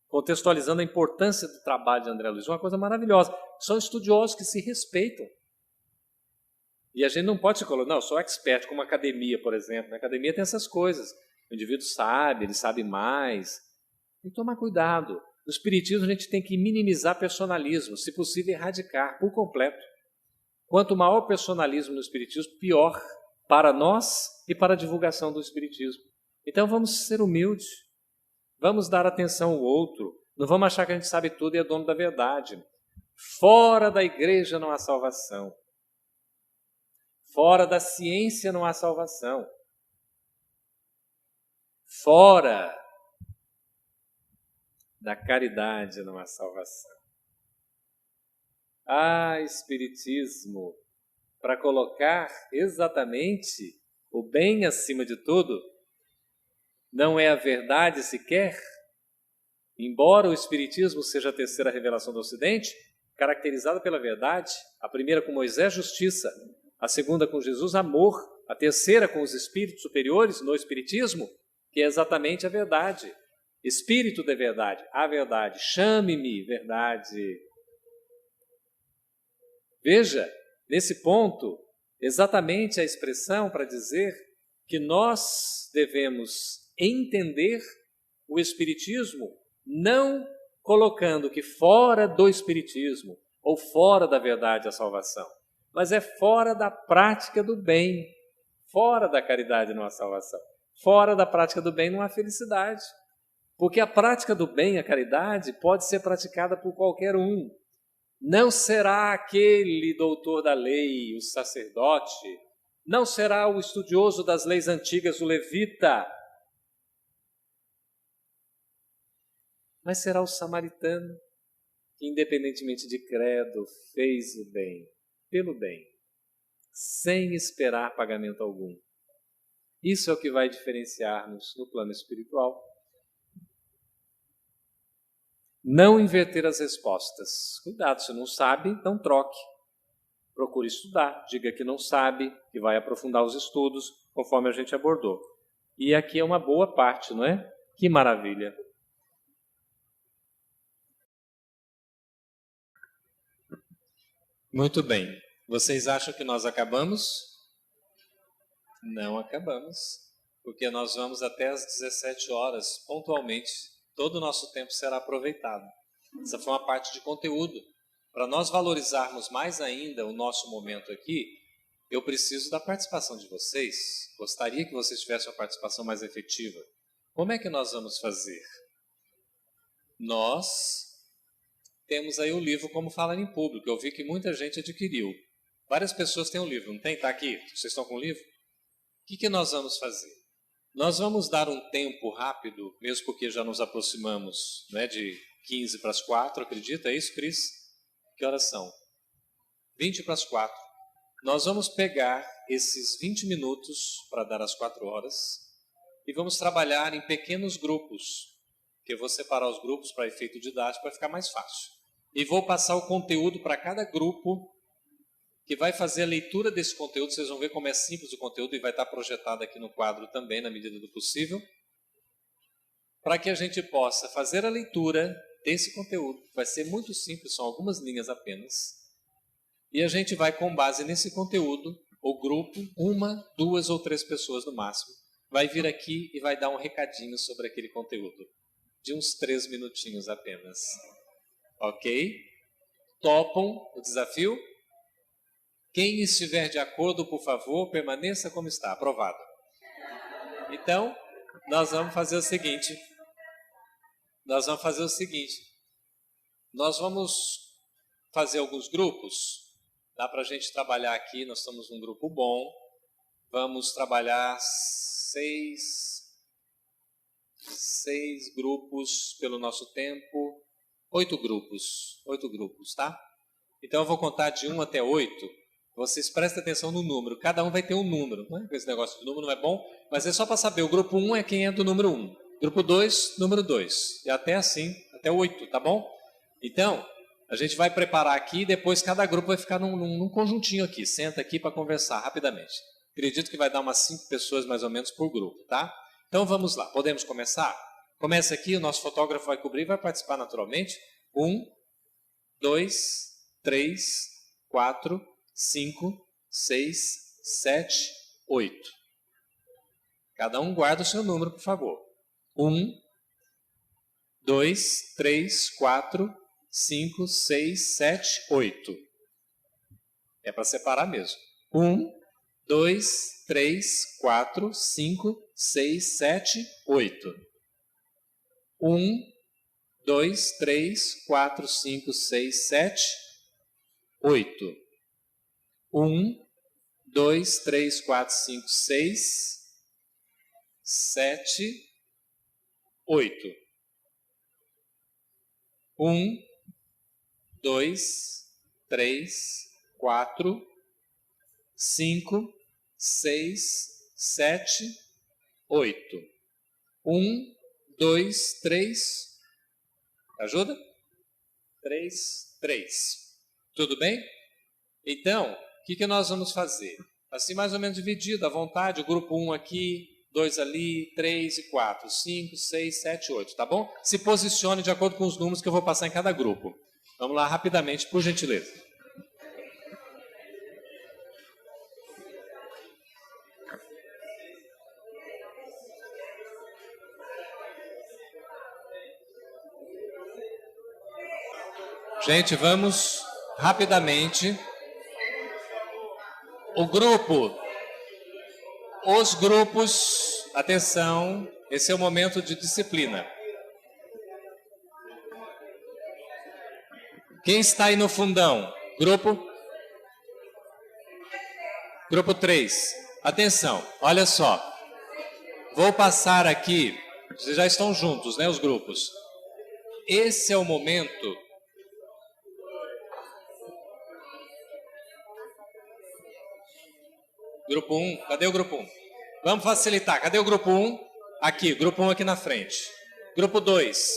Contextualizando a importância do trabalho de André Luiz. Uma coisa maravilhosa. São estudiosos que se respeitam. E a gente não pode se colocar, não, eu sou expert, como a academia, por exemplo. Na academia tem essas coisas. O indivíduo sabe, ele sabe mais. Tem que tomar cuidado. No Espiritismo a gente tem que minimizar personalismo, se possível erradicar por completo. Quanto maior o personalismo no Espiritismo, pior para nós e para a divulgação do Espiritismo. Então vamos ser humildes, vamos dar atenção ao outro, não vamos achar que a gente sabe tudo e é dono da verdade. Fora da igreja não há salvação. Fora da ciência não há salvação. Fora da caridade não há salvação. Espiritismo, para colocar exatamente o bem acima de tudo, não é a verdade sequer, embora o Espiritismo seja a terceira revelação do Ocidente, caracterizada pela verdade, a primeira com Moisés, justiça, a segunda com Jesus, amor, a terceira com os espíritos superiores no Espiritismo, que é exatamente a verdade. Espírito de verdade, a verdade. Chame-me verdade. Veja, nesse ponto, exatamente a expressão para dizer que nós devemos entender o Espiritismo não colocando que fora do Espiritismo ou fora da verdade a salvação, mas é fora da prática do bem. Fora da caridade não há salvação. Fora da prática do bem não há felicidade. Porque a prática do bem, a caridade, pode ser praticada por qualquer um. Não será aquele doutor da lei, o sacerdote, não será o estudioso das leis antigas, o levita, mas será o samaritano, que independentemente de credo, fez o bem, pelo bem, sem esperar pagamento algum. Isso é o que vai diferenciar-nos no plano espiritual. Não inverter as respostas. Cuidado, se não sabe, não troque. Procure estudar, diga que não sabe, que vai aprofundar os estudos, conforme a gente abordou. E aqui é uma boa parte, não é? Que maravilha! Muito bem. Vocês acham que nós acabamos? Não acabamos, porque nós vamos até às 17 horas, pontualmente. Todo o nosso tempo será aproveitado. Essa foi uma parte de conteúdo. Para nós valorizarmos mais ainda o nosso momento aqui, eu preciso da participação de vocês. Gostaria que vocês tivessem uma participação mais efetiva. Como é que nós vamos fazer? Nós temos aí o livro Como Falar em Público. Eu vi que muita gente adquiriu. Várias pessoas têm o livro, não tem? Está aqui? Vocês estão com o livro? O que nós vamos fazer? Nós vamos dar um tempo rápido, mesmo porque já nos aproximamos, né, de 15 para as 4, acredita? É isso, Cris? Que horas são? 20 para as 4. Nós vamos pegar esses 20 minutos para dar as 4 horas e vamos trabalhar em pequenos grupos, que eu vou separar os grupos para efeito didático para ficar mais fácil. E vou passar o conteúdo para cada grupo que vai fazer a leitura desse conteúdo. Vocês vão ver como é simples o conteúdo e vai estar projetado aqui no quadro também, na medida do possível, para que a gente possa fazer a leitura desse conteúdo. Vai ser muito simples, são algumas linhas apenas. E a gente vai, com base nesse conteúdo, o grupo, 1, 2 ou 3 pessoas no máximo, vai vir aqui e vai dar um recadinho sobre aquele conteúdo, de uns 3 minutinhos apenas. Ok? Topam o desafio? Quem estiver de acordo, por favor, permaneça como está. Aprovado. Então, nós vamos fazer o seguinte. Nós vamos fazer alguns grupos. Dá para a gente trabalhar aqui, nós estamos num grupo bom. Vamos trabalhar 6 grupos pelo nosso tempo. 8 grupos, tá? Então eu vou contar de 1 até 8. Vocês prestem atenção no número. Cada um vai ter um número. Não é? Esse negócio de número não é bom, mas é só para saber. O grupo 1 é quem é do número 1. Grupo 2, número 2. E até assim, até 8, tá bom? Então, a gente vai preparar aqui e depois cada grupo vai ficar num conjuntinho aqui. Senta aqui para conversar rapidamente. Acredito que vai dar umas 5 pessoas mais ou menos por grupo, tá? Então vamos lá. Podemos começar? Começa aqui, o nosso fotógrafo vai cobrir e vai participar naturalmente. 1, 2, 3, 4, 5, 6, 7, 8. Cada um guarda o seu número, por favor. 1, 2, 3, 4, 5, 6, 7, 8. É para separar mesmo. 1, 2, 3, 4, 5, 6, 7, 8. 1, 2, 3, 4, 5, 6, 7, 8. 1, 2, 3, 4, 5, 6, 7, 8. 1, 2, 3, 4, 5, 6, 7, 8. 1, 2, 3. Ajuda? 3, 3. Tudo bem? Então, o que nós vamos fazer? Assim, mais ou menos dividido, à vontade, o grupo 1 aqui, 2 ali, 3 e 4, 5, 6, 7, 8, tá bom? Se posicione de acordo com os números que eu vou passar em cada grupo. Vamos lá rapidamente, por gentileza. Gente, vamos rapidamente. Os grupos, atenção, esse é o momento de disciplina. Quem está aí no fundão? Grupo 3. Atenção, olha só. Vou passar aqui, vocês já estão juntos, né, os grupos. Esse é o momento. Grupo 1, cadê o grupo 1? Vamos facilitar, cadê o grupo 1? Aqui, grupo 1 aqui na frente. Grupo 2,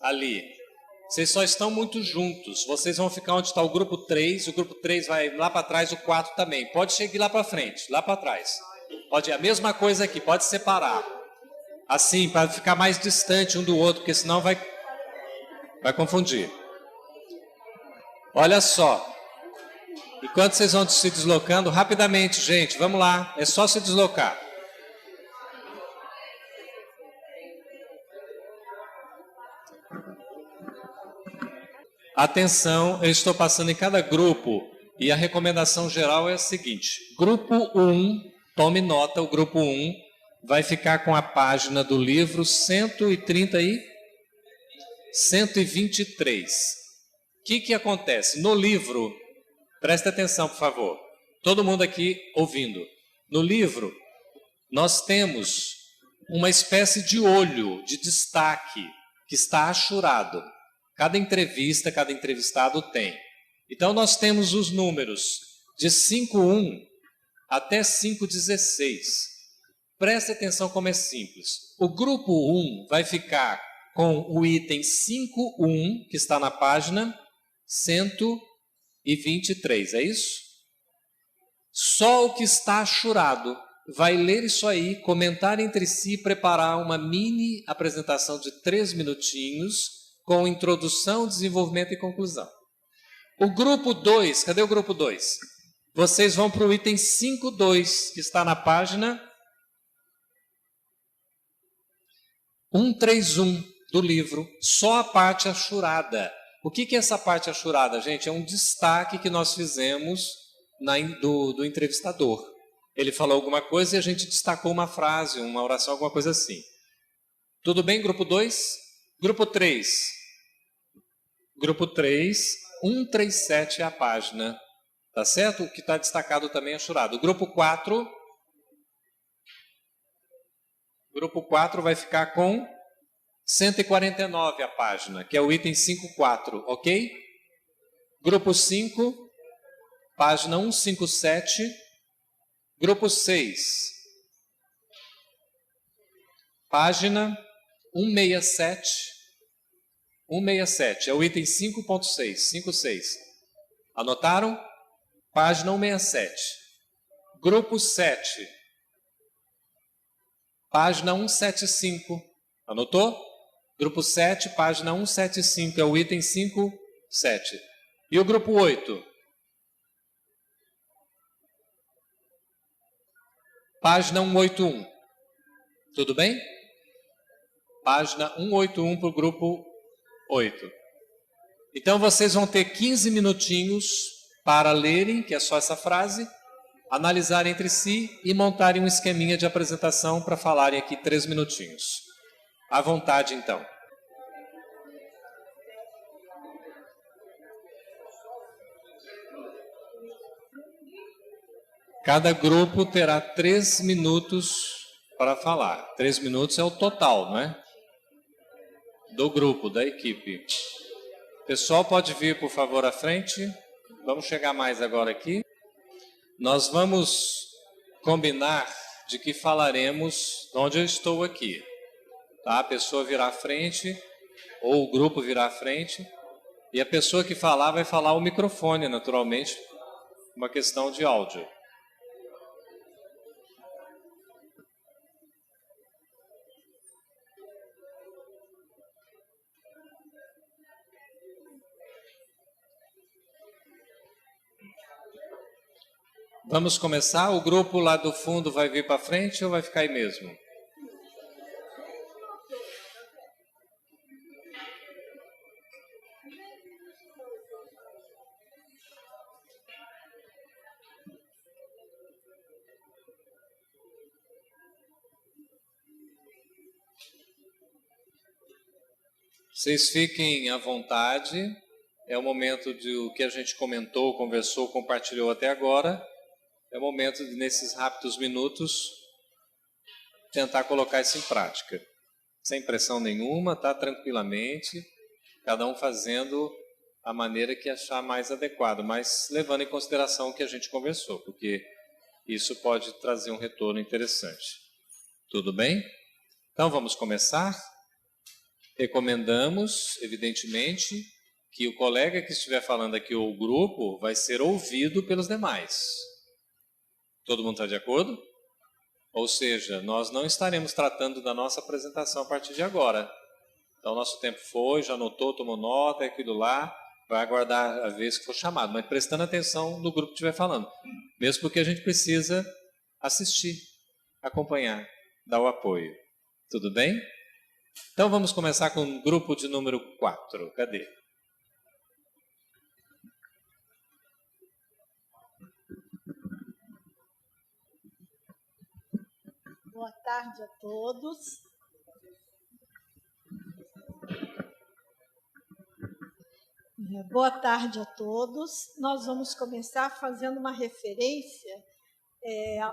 ali. Vocês só estão muito juntos, vocês vão ficar onde está o grupo 3 vai lá para trás, o 4 também. Pode chegar lá para frente, lá para trás. Pode, a mesma coisa aqui, pode separar. Assim, para ficar mais distante um do outro, porque senão vai confundir. Olha só. Enquanto vocês vão se deslocando, rapidamente, gente, vamos lá, é só se deslocar. Atenção, eu estou passando em cada grupo e a recomendação geral é a seguinte. Grupo 1, tome nota, o grupo 1 vai ficar com a página do livro 123. O que acontece? No livro... Presta atenção, por favor. Todo mundo aqui ouvindo. No livro, nós temos uma espécie de olho, de destaque, que está achurado. Cada entrevista, cada entrevistado tem. Então, nós temos os números de 5.1 até 5.16. Presta atenção como é simples. O grupo 1 vai ficar com o item 5.1, que está na página 123, é isso? Só o que está achurado vai ler isso aí, comentar entre si e preparar uma mini apresentação de 3 minutinhos com introdução, desenvolvimento e conclusão. O grupo 2, cadê o grupo 2? Vocês vão para o item 5.2, que está na página 131 do livro, só a parte achurada. O que é essa parte achurada, gente? É um destaque que nós fizemos do entrevistador. Ele falou alguma coisa e a gente destacou uma frase, uma oração, alguma coisa assim. Tudo bem, grupo 2? Grupo 3. Grupo 3, 137 é a página. Tá certo? O que está destacado também é achurado. Grupo 4. Grupo 4 vai ficar com 149 a página, que é o item 5.4, ok? Grupo 5, página 157. Grupo 6, página 167. 167, é o item 5.6, 5.6. Anotaram? Página 167. Grupo 7, página 175. Anotou? Grupo 7, página 175, é o item 5.7. E o grupo 8? Página 181. Tudo bem? Página 181 para o grupo 8. Então vocês vão ter 15 minutinhos para lerem, que é só essa frase, analisarem entre si e montarem um esqueminha de apresentação para falarem aqui 3 minutinhos. À vontade, então. Cada grupo terá 3 minutos para falar. 3 minutos é o total, não é? Do grupo, da equipe. Pessoal, pode vir, por favor, à frente. Vamos chegar mais agora aqui. Nós vamos combinar de que falaremos onde eu estou aqui. Tá? A pessoa virá à frente, ou o grupo virá à frente, e a pessoa que falar vai falar o microfone, naturalmente, uma questão de áudio. Vamos começar? O grupo lá do fundo vai vir para frente ou vai ficar aí mesmo? Vocês fiquem à vontade, é o momento de o que a gente comentou, conversou, compartilhou até agora, é o momento de, nesses rápidos minutos, tentar colocar isso em prática. Sem pressão nenhuma, tá? Tranquilamente, cada um fazendo a maneira que achar mais adequado, mas levando em consideração o que a gente conversou, porque isso pode trazer um retorno interessante. Tudo bem? Então vamos começar? Recomendamos, evidentemente, que o colega que estiver falando aqui ou o grupo vai ser ouvido pelos demais. Todo mundo está de acordo? Ou seja, nós não estaremos tratando da nossa apresentação a partir de agora. Então, nosso tempo foi, já anotou, tomou nota, é aquilo lá, vai aguardar a vez que for chamado, mas prestando atenção no grupo que estiver falando. Mesmo porque a gente precisa assistir, acompanhar, dar o apoio. Tudo bem? Então vamos começar com o grupo de número 4. Cadê? Boa tarde a todos. Boa tarde a todos. Nós vamos começar fazendo uma referência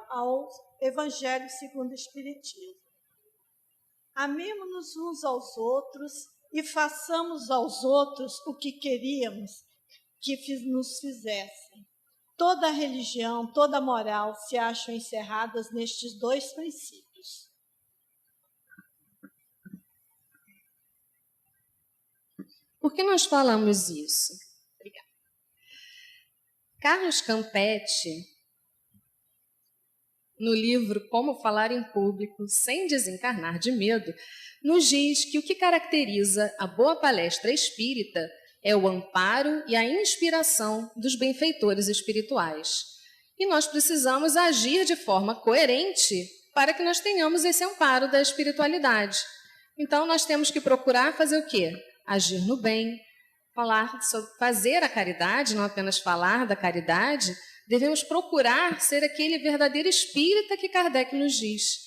ao Evangelho segundo o Espiritismo. Amemo-nos uns aos outros e façamos aos outros o que queríamos que nos fizessem. Toda a religião, toda a moral se acham encerradas nestes dois princípios. Por que nós falamos isso? Obrigada. Carlos Campetti, no livro Como Falar em Público Sem Desencarnar de Medo, nos diz que o que caracteriza a boa palestra espírita é o amparo e a inspiração dos benfeitores espirituais. E nós precisamos agir de forma coerente para que nós tenhamos esse amparo da espiritualidade. Então, nós temos que procurar fazer o quê? Agir no bem, fazer a caridade, não apenas falar da caridade. Devemos procurar ser aquele verdadeiro espírita que Kardec nos diz.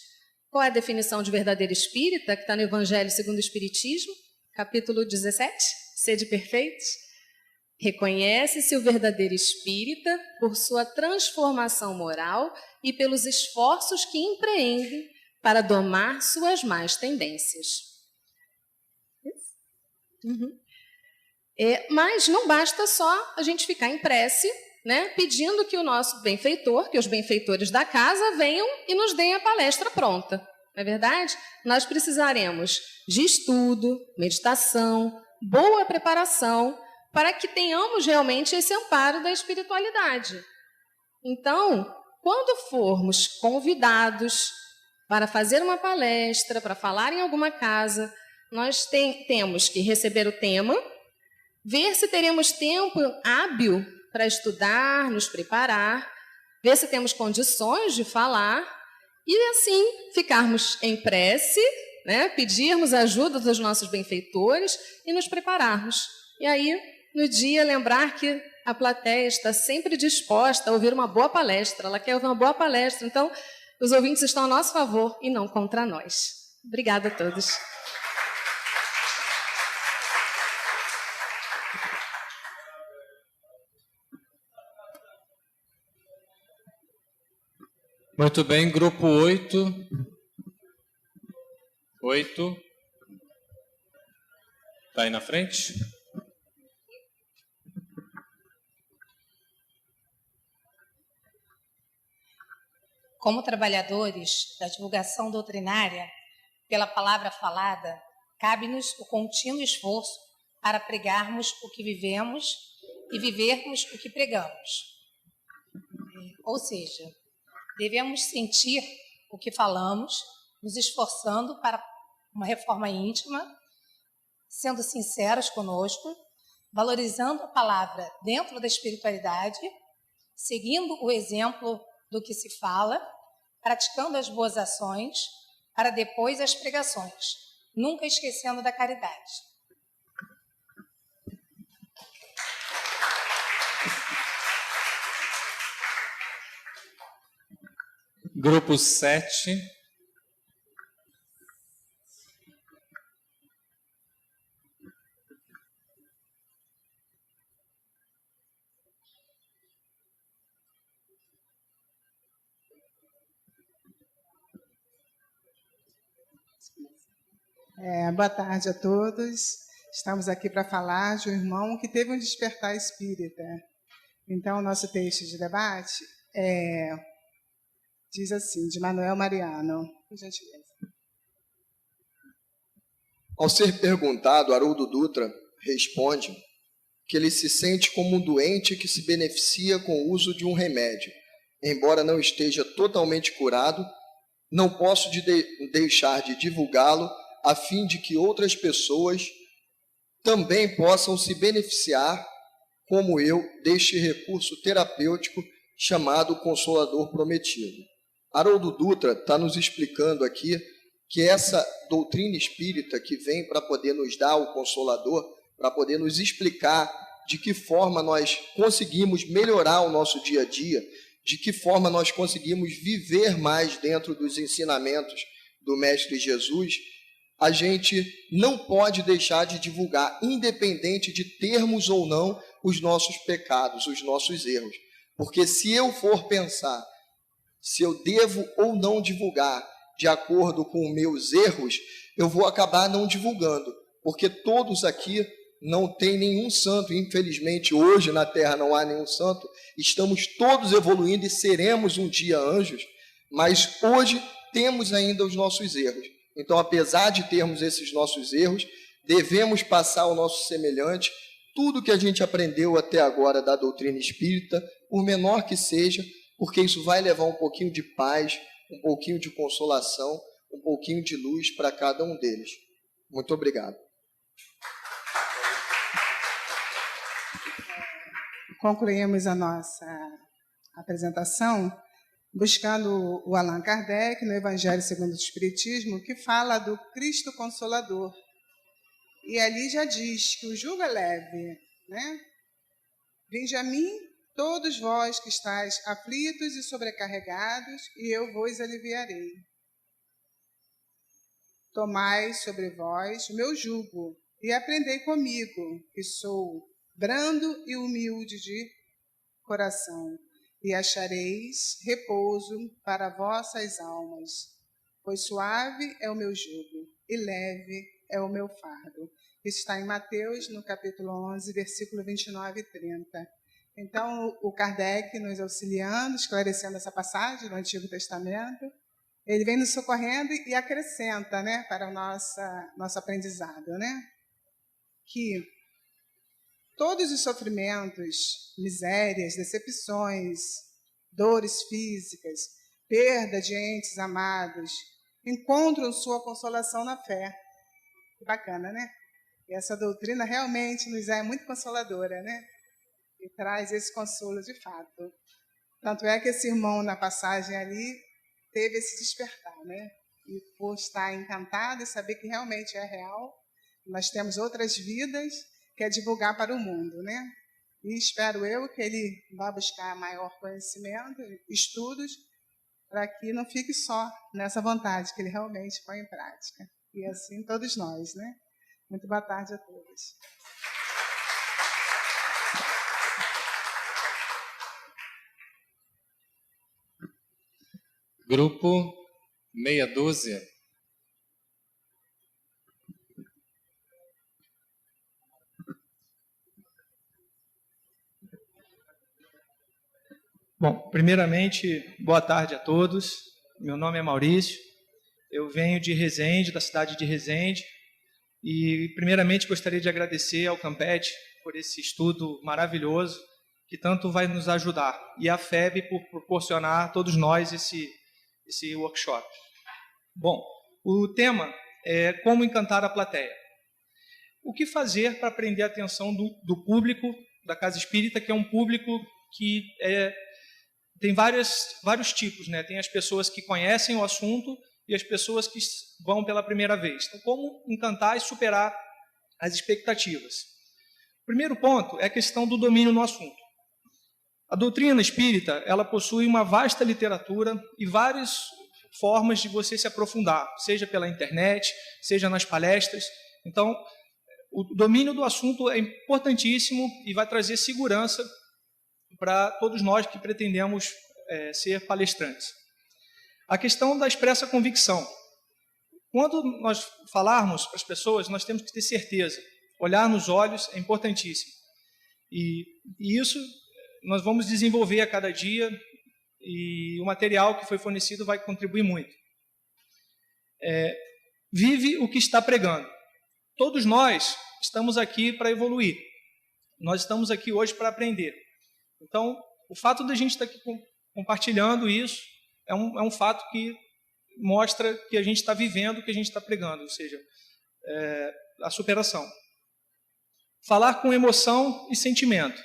Qual é a definição de verdadeiro espírita, que está no Evangelho segundo o Espiritismo, capítulo 17? Sede perfeitos. Reconhece-se o verdadeiro espírita por sua transformação moral e pelos esforços que empreende para domar suas más tendências. Mas não basta só a gente ficar em prece, né, pedindo que o nosso benfeitor, que os benfeitores da casa venham e nos deem a palestra pronta. Não é verdade? Nós precisaremos de estudo, meditação, boa preparação, para que tenhamos realmente esse amparo da espiritualidade. Então, quando formos convidados para fazer uma palestra, para falar em alguma casa, nós temos que receber o tema, ver se teremos tempo hábil para estudar, nos preparar, ver se temos condições de falar e, assim, ficarmos em prece, né, pedirmos a ajuda dos nossos benfeitores e nos prepararmos. E aí, no dia, lembrar que a plateia está sempre disposta a ouvir uma boa palestra, ela quer ouvir uma boa palestra, então os ouvintes estão a nosso favor e não contra nós. Obrigada a todos. Muito bem, grupo 8. 8. Está aí na frente? Como trabalhadores da divulgação doutrinária, pela palavra falada, cabe-nos o contínuo esforço para pregarmos o que vivemos e vivermos o que pregamos. Ou seja, devemos sentir o que falamos, nos esforçando para uma reforma íntima, sendo sinceros conosco, valorizando a palavra dentro da espiritualidade, seguindo o exemplo do que se fala, praticando as boas ações, para depois as pregações, nunca esquecendo da caridade. Grupo 7. Boa tarde a todos. Estamos aqui para falar de um irmão que teve um despertar espírita. Então, o nosso texto de debate diz assim, de Manuel Mariano. Por gentileza. Ao ser perguntado, Haroldo Dutra responde que ele se sente como um doente que se beneficia com o uso de um remédio. Embora não esteja totalmente curado, não posso deixar de divulgá-lo a fim de que outras pessoas também possam se beneficiar, como eu, deste recurso terapêutico chamado Consolador Prometido. Haroldo Dutra está nos explicando aqui que essa doutrina espírita que vem para poder nos dar o Consolador, para poder nos explicar de que forma nós conseguimos melhorar o nosso dia a dia, de que forma nós conseguimos viver mais dentro dos ensinamentos do Mestre Jesus, a gente não pode deixar de divulgar, independente de termos ou não os nossos pecados, os nossos erros. Porque se eu for pensar se eu devo ou não divulgar de acordo com os meus erros, eu vou acabar não divulgando, porque todos aqui não tem nenhum santo, infelizmente hoje na Terra não há nenhum santo, estamos todos evoluindo e seremos um dia anjos, mas hoje temos ainda os nossos erros. Então, apesar de termos esses nossos erros, devemos passar ao nosso semelhante tudo que a gente aprendeu até agora da doutrina espírita, por menor que seja, porque isso vai levar um pouquinho de paz, um pouquinho de consolação, um pouquinho de luz para cada um deles. Muito obrigado. Concluímos a nossa apresentação buscando o Allan Kardec no Evangelho segundo o Espiritismo, que fala do Cristo Consolador. E ali já diz que o jugo é leve, né? Vinde a mim, todos vós que estáis aflitos e sobrecarregados, e eu vos aliviarei. Tomai sobre vós o meu jugo, e aprendei comigo, que sou brando e humilde de coração, e achareis repouso para vossas almas, pois suave é o meu jugo e leve é o meu fardo. Isso está em Mateus, no capítulo 11, versículo 29 e 30. Então, o Kardec nos auxiliando, esclarecendo essa passagem do Antigo Testamento, ele vem nos socorrendo e acrescenta, né, para o nosso aprendizado, né, que todos os sofrimentos, misérias, decepções, dores físicas, perda de entes amados, encontram sua consolação na fé. Que bacana, né? E essa doutrina realmente nos é muito consoladora, né? E traz esse consolo de fato. Tanto é que esse irmão, na passagem ali, teve esse despertar, né? E por estar encantado e saber que realmente é real, nós temos outras vidas que é divulgar para o mundo, né? E espero eu que ele vá buscar maior conhecimento, estudos, para que não fique só nessa vontade que ele realmente põe em prática. E assim todos nós, né? Muito boa tarde a todos. Grupo meia dúzia. Bom, primeiramente, boa tarde a todos. Meu nome é Maurício. Eu venho de Resende, da cidade de Resende. E, primeiramente, gostaria de agradecer ao Campete por esse estudo maravilhoso que tanto vai nos ajudar. E a FEB por proporcionar a todos nós esse workshop. Bom, o tema é como encantar a plateia. O que fazer para prender a atenção do público da Casa Espírita, que é um público que tem vários tipos, né? Tem as pessoas que conhecem o assunto e as pessoas que vão pela primeira vez. Então, como encantar e superar as expectativas? O primeiro ponto é a questão do domínio no assunto. A doutrina espírita, ela possui uma vasta literatura e várias formas de você se aprofundar, seja pela internet, seja nas palestras. Então, o domínio do assunto é importantíssimo e vai trazer segurança para todos nós que pretendemos ser palestrantes. A questão da expressa convicção. Quando nós falarmos para as pessoas, nós temos que ter certeza. Olhar nos olhos é importantíssimo. E isso nós vamos desenvolver a cada dia e o material que foi fornecido vai contribuir muito. Vive o que está pregando. Todos nós estamos aqui para evoluir. Nós estamos aqui hoje para aprender. Então, o fato de a gente estar aqui compartilhando isso é um fato que mostra que a gente está vivendo o que a gente está pregando, ou seja, a superação. Falar com emoção e sentimento.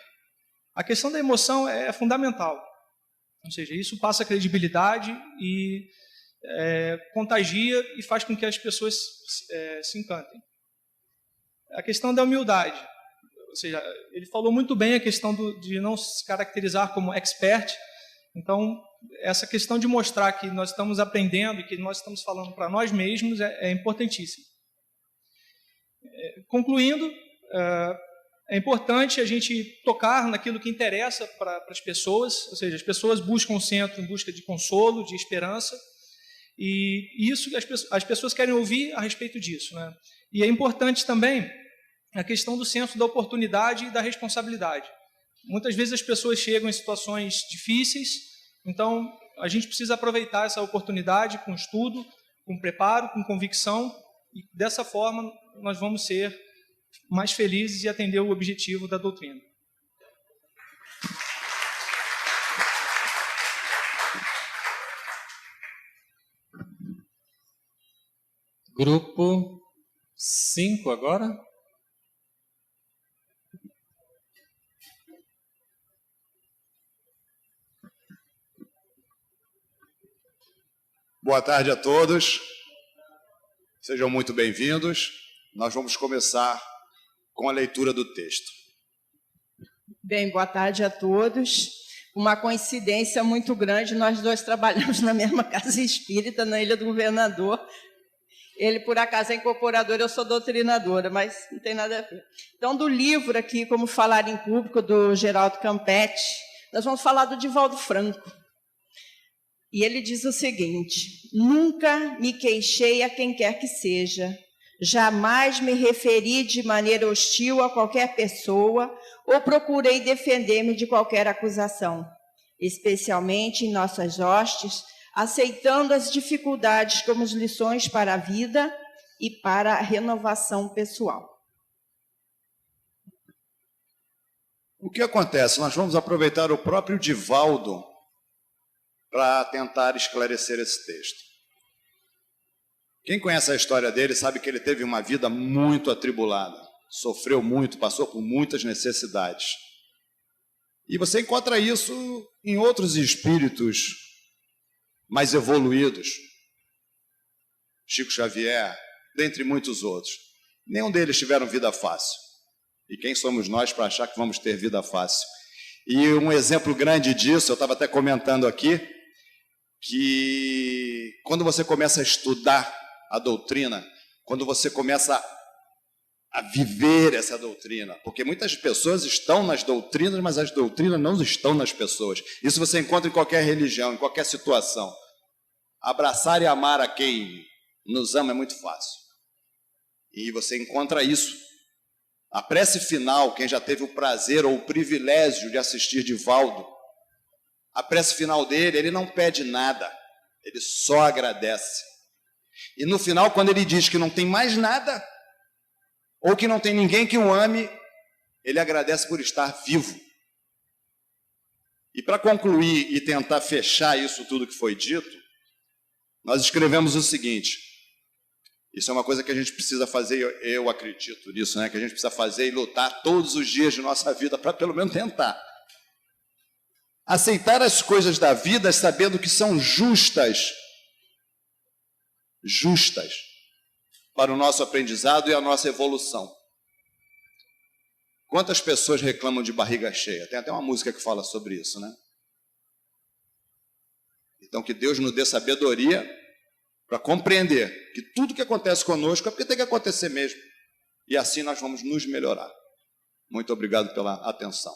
A questão da emoção é fundamental. Ou seja, isso passa credibilidade e contagia e faz com que as pessoas se encantem. A questão da humildade. Ou seja, ele falou muito bem a questão de não se caracterizar como expert. Então, essa questão de mostrar que nós estamos aprendendo e que nós estamos falando para nós mesmos é importantíssimo. Concluindo, é importante a gente tocar naquilo que interessa para as pessoas, ou seja, as pessoas buscam o centro em busca de consolo, de esperança, e isso as pessoas querem ouvir a respeito disso, né? E é importante também a questão do senso da oportunidade e da responsabilidade. Muitas vezes as pessoas chegam em situações difíceis, então a gente precisa aproveitar essa oportunidade com estudo, com preparo, com convicção, e dessa forma nós vamos ser mais felizes e atender o objetivo da doutrina. Grupo 5 agora. Boa tarde a todos. Sejam muito bem-vindos. Nós vamos começar com a leitura do texto. Bem, boa tarde a todos. Uma coincidência muito grande, nós dois trabalhamos na mesma casa espírita, na Ilha do Governador. Ele, por acaso, é incorporador, eu sou doutrinadora, mas não tem nada a ver. Então, do livro aqui, Como Falar em Público, do Geraldo Campetti, nós vamos falar do Divaldo Franco. E ele diz o seguinte: nunca me queixei a quem quer que seja, jamais me referi de maneira hostil a qualquer pessoa ou procurei defender-me de qualquer acusação, especialmente em nossas hostes, aceitando as dificuldades como lições para a vida e para a renovação pessoal. O que acontece? Nós vamos aproveitar o próprio Divaldo para tentar esclarecer esse texto. Quem conhece a história dele sabe que ele teve uma vida muito atribulada, sofreu muito, passou por muitas necessidades. E você encontra isso em outros espíritos mais evoluídos. Chico Xavier, dentre muitos outros. Nenhum deles tiveram vida fácil. E quem somos nós para achar que vamos ter vida fácil? E um exemplo grande disso, eu estava até comentando aqui, que quando você começa a estudar a doutrina, quando você começa a viver essa doutrina, porque muitas pessoas estão nas doutrinas, mas as doutrinas não estão nas pessoas. Isso você encontra em qualquer religião, em qualquer situação. Abraçar e amar a quem nos ama é muito fácil. E você encontra isso. A prece final, quem já teve o prazer ou o privilégio de assistir Divaldo, a prece final dele, ele não pede nada, ele só agradece. E no final, quando ele diz que não tem mais nada, ou que não tem ninguém que o ame, ele agradece por estar vivo. E para concluir e tentar fechar isso tudo que foi dito, nós escrevemos o seguinte: isso é uma coisa que a gente precisa fazer, eu acredito nisso, né? Que a gente precisa fazer e lutar todos os dias de nossa vida para pelo menos tentar. Aceitar as coisas da vida sabendo que são justas para o nosso aprendizado e a nossa evolução. Quantas pessoas reclamam de barriga cheia? Tem até uma música que fala sobre isso, né? Então, que Deus nos dê sabedoria para compreender que tudo que acontece conosco é porque tem que acontecer mesmo. E assim nós vamos nos melhorar. Muito obrigado pela atenção.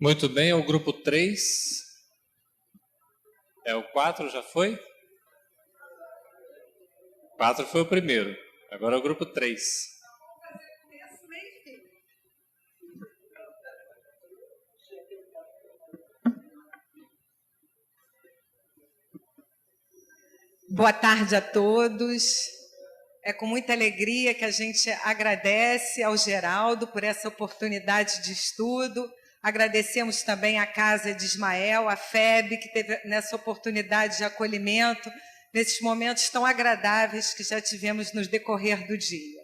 Muito bem, é o grupo 3. É o 4, já foi? 4 foi o primeiro. Agora é o grupo 3. Boa tarde a todos. É com muita alegria que a gente agradece ao Geraldo por essa oportunidade de estudo. Agradecemos também à Casa de Ismael, à FEB, que teve nessa oportunidade de acolhimento, nesses momentos tão agradáveis que já tivemos no decorrer do dia.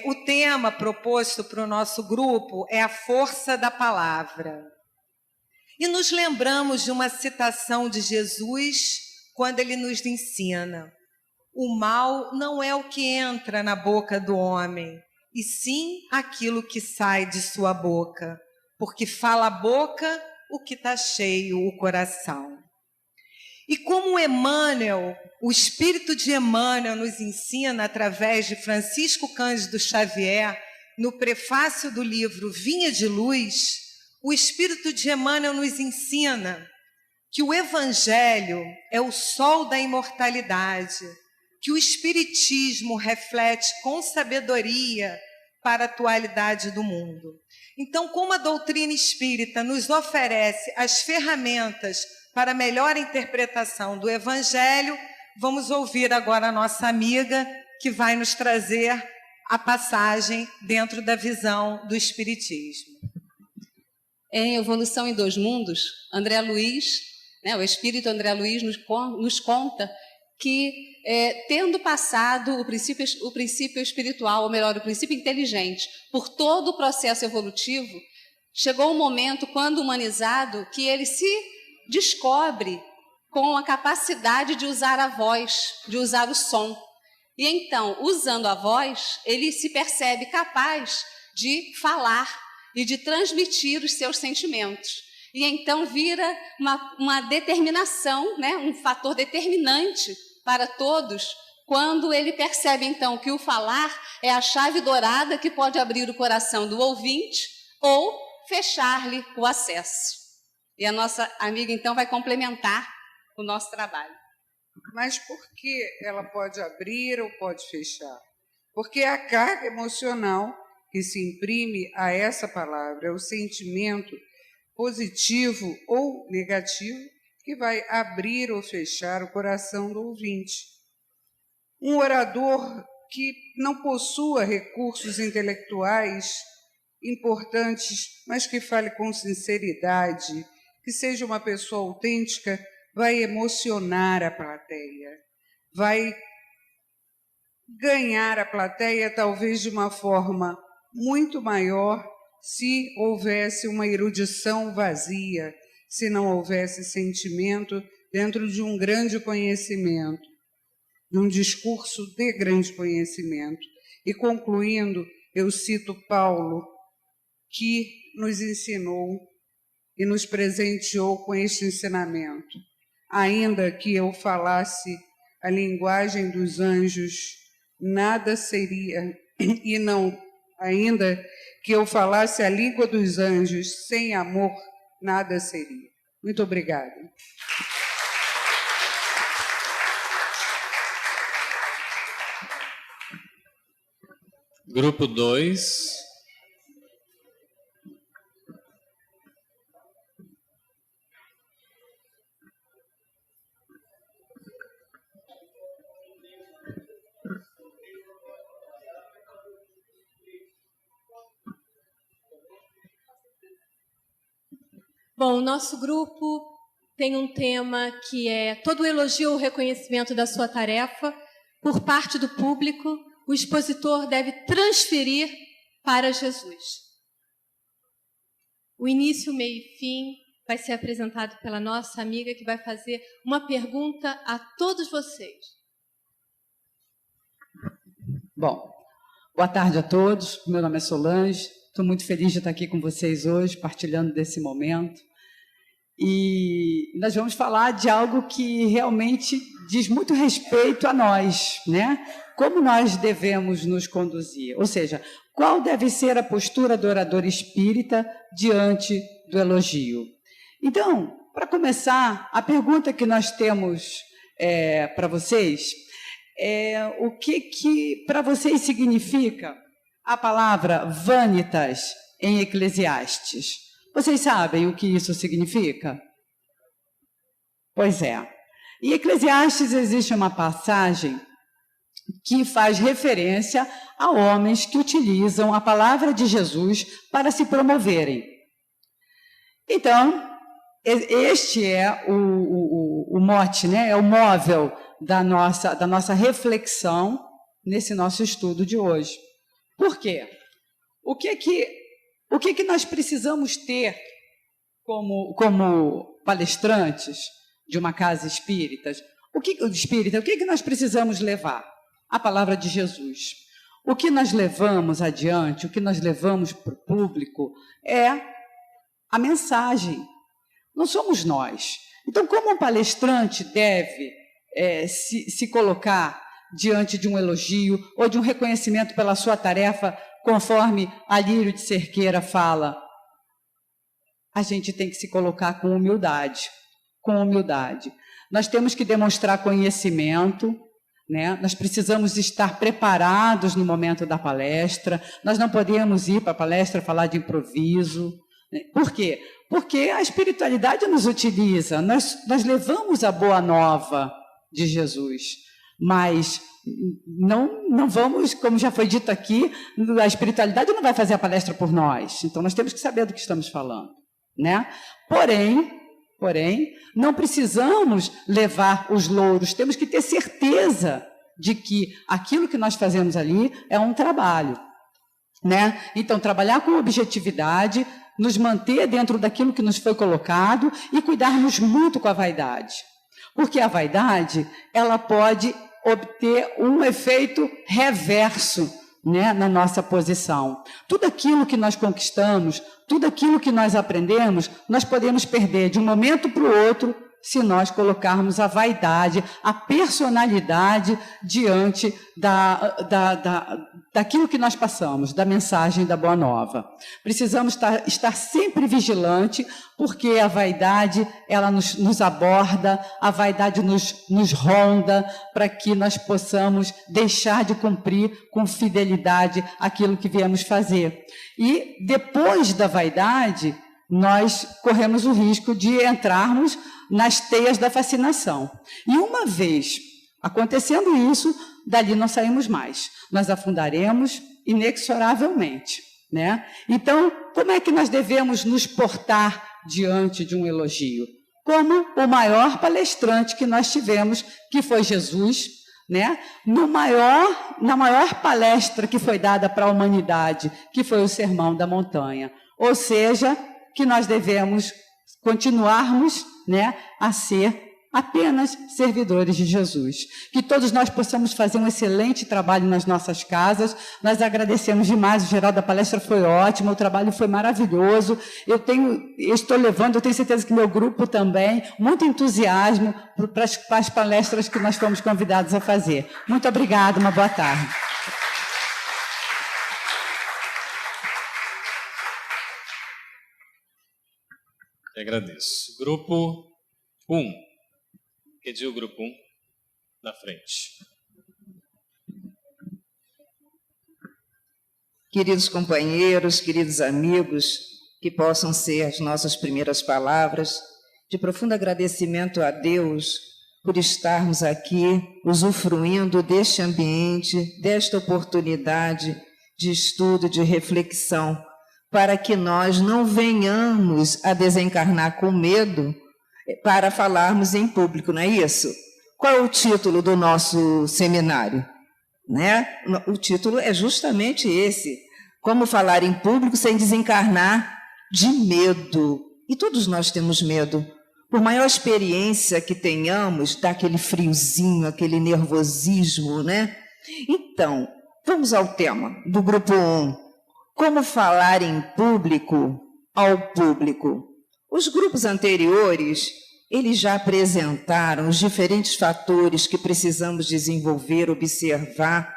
O tema proposto para o nosso grupo é a força da palavra. E nos lembramos de uma citação de Jesus, quando ele nos ensina: o mal não é o que entra na boca do homem, e sim aquilo que sai de sua boca, porque fala a boca o que está cheio o coração. E como Emmanuel, o Espírito de Emmanuel nos ensina através de Francisco Cândido Xavier, no prefácio do livro Vinha de Luz, o Espírito de Emmanuel nos ensina que o Evangelho é o sol da imortalidade, que o Espiritismo reflete com sabedoria para a atualidade do mundo. Então, como a doutrina espírita nos oferece as ferramentas para a melhor interpretação do Evangelho, vamos ouvir agora a nossa amiga, que vai nos trazer a passagem dentro da visão do Espiritismo. Em Evolução em Dois Mundos, André Luiz, o Espírito André Luiz nos conta que, tendo passado o princípio espiritual, ou melhor, o princípio inteligente, por todo o processo evolutivo, chegou um momento, quando humanizado, que ele se descobre com a capacidade de usar a voz, de usar o som. E então, usando a voz, ele se percebe capaz de falar e de transmitir os seus sentimentos. E então vira uma determinação, um fator determinante para todos, quando ele percebe então que o falar é a chave dourada que pode abrir o coração do ouvinte ou fechar-lhe o acesso. E a nossa amiga então vai complementar o nosso trabalho. Mas por que ela pode abrir ou pode fechar? Porque a carga emocional que se imprime a essa palavra é o sentimento positivo ou negativo que vai abrir ou fechar o coração do ouvinte. Um orador que não possua recursos intelectuais importantes, mas que fale com sinceridade, que seja uma pessoa autêntica, vai emocionar a plateia, vai ganhar a plateia talvez de uma forma muito maior se houvesse uma erudição vazia, se não houvesse sentimento dentro de um grande conhecimento, de um discurso de grande conhecimento. E concluindo, eu cito Paulo, que nos ensinou e nos presenteou com este ensinamento: ainda que eu falasse a linguagem dos anjos, nada seria, e não, ainda que eu falasse a língua dos anjos, sem amor, nada seria. Muito obrigada. Grupo 2. Bom, o nosso grupo tem um tema que é todo elogio ou reconhecimento da sua tarefa por parte do público, o expositor deve transferir para Jesus. O início, meio e fim vai ser apresentado pela nossa amiga, que vai fazer uma pergunta a todos vocês. Bom, boa tarde a todos. Meu nome é Solange. Estou muito feliz de estar aqui com vocês hoje, partilhando desse momento. E nós vamos falar de algo que realmente diz muito respeito a nós, né? Como nós devemos nos conduzir, ou seja, qual deve ser a postura do orador espírita diante do elogio. Então, para começar, a pergunta que nós temos para vocês é o que para vocês significa a palavra vanitas em Eclesiastes. Vocês sabem o que isso significa? Pois é. Em Eclesiastes existe uma passagem que faz referência a homens que utilizam a palavra de Jesus para se promoverem. Então, este é o mote, né? É o móvel da nossa reflexão nesse nosso estudo de hoje. Por quê? O que nós precisamos ter como palestrantes de uma casa espírita? O que nós precisamos levar? A palavra de Jesus. O que nós levamos adiante, o que nós levamos para o público é a mensagem. Não somos nós. Então, como um palestrante deve se colocar diante de um elogio ou de um reconhecimento pela sua tarefa, conforme Alírio de Cerqueira fala, a gente tem que se colocar com humildade. Com humildade. Nós temos que demonstrar conhecimento, né? Nós precisamos estar preparados no momento da palestra, nós não podemos ir para a palestra falar de improviso. Né? Por quê? Porque a espiritualidade nos utiliza, nós levamos a boa nova de Jesus, mas não vamos, como já foi dito aqui, a espiritualidade não vai fazer a palestra por nós, então nós temos que saber do que estamos falando, né? Porém, não precisamos levar os louros, temos que ter certeza de que aquilo que nós fazemos ali é um trabalho, né? Então, trabalhar com objetividade, nos manter dentro daquilo que nos foi colocado e cuidarmos muito com a vaidade. Porque a vaidade, ela pode obter um efeito reverso, né, na nossa posição. Tudo aquilo que nós conquistamos, tudo aquilo que nós aprendemos, nós podemos perder de um momento para o outro se nós colocarmos a vaidade, a personalidade diante daquilo que nós passamos, da mensagem da Boa Nova. Precisamos estar sempre vigilante, porque a vaidade, ela nos aborda, a vaidade nos ronda, para que nós possamos deixar de cumprir com fidelidade aquilo que viemos fazer. E depois da vaidade, nós corremos o risco de entrarmos nas teias da fascinação. E uma vez acontecendo isso, dali não saímos mais. Nós afundaremos inexoravelmente, né? Então, como é que nós devemos nos portar diante de um elogio? Como o maior palestrante que nós tivemos, que foi Jesus, né? Na maior palestra que foi dada para a humanidade, que foi o Sermão da Montanha. Ou seja, que nós devemos continuarmos, né, a ser apenas servidores de Jesus. Que todos nós possamos fazer um excelente trabalho nas nossas casas. Nós agradecemos demais, o geral da palestra foi ótimo, o trabalho foi maravilhoso. Eu tenho certeza que meu grupo também, muito entusiasmo para as palestras que nós fomos convidados a fazer. Muito obrigada, uma boa tarde. Eu agradeço. Grupo 1. Pediu o grupo 1 na frente. Queridos companheiros, queridos amigos, que possam ser as nossas primeiras palavras de profundo agradecimento a Deus por estarmos aqui usufruindo deste ambiente, desta oportunidade de estudo, de reflexão, para que nós não venhamos a desencarnar com medo para falarmos em público, não é isso? Qual é o título do nosso seminário? Né? O título é justamente esse: Como falar em público sem desencarnar de medo. E todos nós temos medo. Por maior experiência que tenhamos, dá aquele friozinho, aquele nervosismo, né? Então, vamos ao tema do grupo 1. Como falar em público ao público. Os grupos anteriores, eles já apresentaram os diferentes fatores que precisamos desenvolver, observar,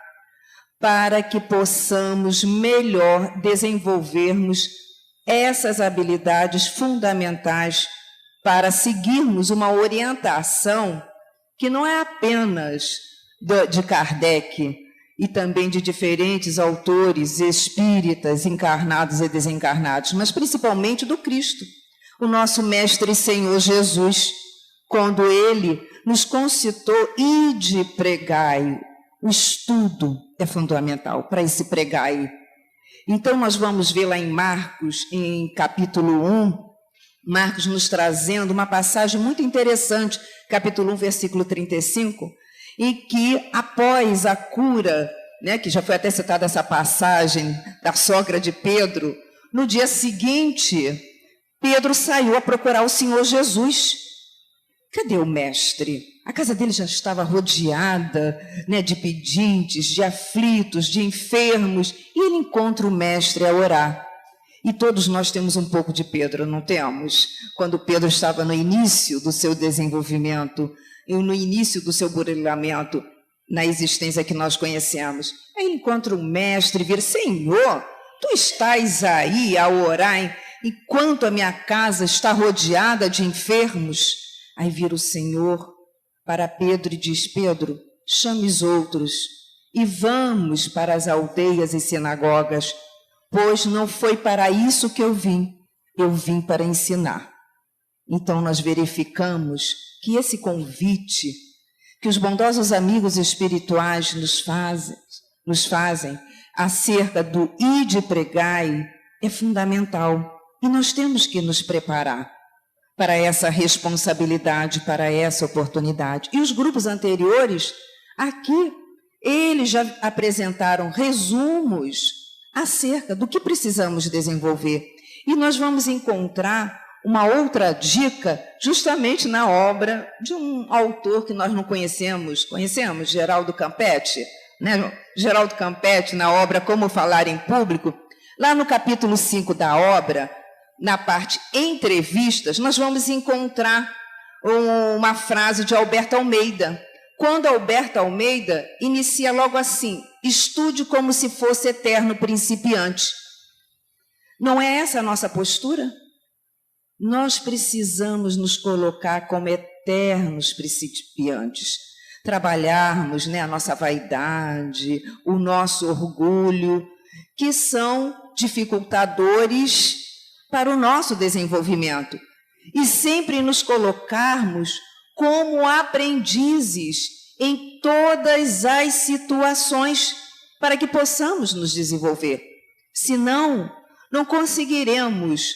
para que possamos melhor desenvolvermos essas habilidades fundamentais para seguirmos uma orientação que não é apenas de Kardec e também de diferentes autores espíritas, encarnados e desencarnados, mas principalmente do Cristo, o nosso Mestre e Senhor Jesus, quando Ele nos concitou: ide pregai. O estudo é fundamental para esse pregai. Então, nós vamos ver lá em Marcos, em capítulo 1, Marcos nos trazendo uma passagem muito interessante, capítulo 1, versículo 35, em que, após a cura, né, que já foi até citada essa passagem da sogra de Pedro, no dia seguinte, Pedro saiu a procurar o Senhor Jesus. Cadê o mestre? A casa dele já estava rodeada, né, de pedintes, de aflitos, de enfermos, e ele encontra o mestre a orar. E todos nós temos um pouco de Pedro, não temos? Quando Pedro estava no início do seu desenvolvimento, e no início do seu burilamento, na existência que nós conhecemos. Aí ele encontra o mestre e vira: Senhor, tu estás aí a orar enquanto a minha casa está rodeada de enfermos? Aí vira o Senhor para Pedro e diz: Pedro, chame os outros e vamos para as aldeias e sinagogas, pois não foi para isso que eu vim para ensinar. Então nós verificamos que esse convite que os bondosos amigos espirituais nos fazem acerca do ide pregai é fundamental, e nós temos que nos preparar para essa responsabilidade, para essa oportunidade. E os grupos anteriores, aqui, eles já apresentaram resumos acerca do que precisamos desenvolver. E nós vamos encontrar uma outra dica justamente na obra de um autor que nós não conhecemos. Conhecemos? Geraldo Campetti, né? Geraldo Campetti, na obra Como Falar em Público, lá no capítulo 5 da obra, na parte entrevistas, nós vamos encontrar uma frase de Alberto Almeida. Quando Alberto Almeida inicia logo assim: estude como se fosse eterno principiante. Não é essa a nossa postura? Nós precisamos nos colocar como eternos principiantes, trabalharmos, né, a nossa vaidade, o nosso orgulho, que são dificultadores para o nosso desenvolvimento, e sempre nos colocarmos como aprendizes em todas as situações para que possamos nos desenvolver. Senão, não conseguiremos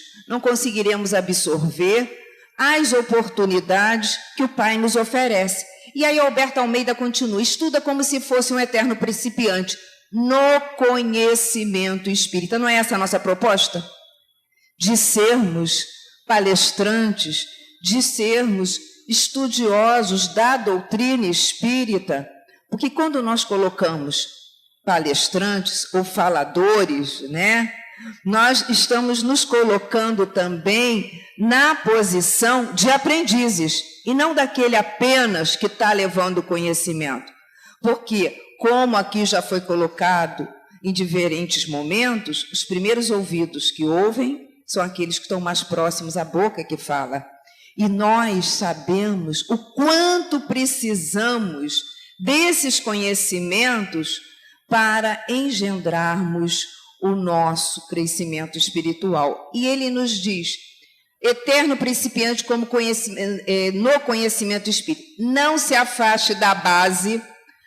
absorver as oportunidades que o Pai nos oferece. E aí Alberto Almeida continua: estuda como se fosse um eterno principiante no conhecimento espírita. Não é essa a nossa proposta? De sermos palestrantes, de sermos estudiosos da doutrina espírita, porque quando nós colocamos palestrantes ou faladores, né, nós estamos nos colocando também na posição de aprendizes, e não daquele apenas que está levando conhecimento. Porque, como aqui já foi colocado em diferentes momentos, os primeiros ouvidos que ouvem são aqueles que estão mais próximos à boca que fala. E nós sabemos o quanto precisamos desses conhecimentos para engendrarmos o nosso crescimento espiritual. E ele nos diz: eterno principiante como no conhecimento espírita. Não se afaste da base.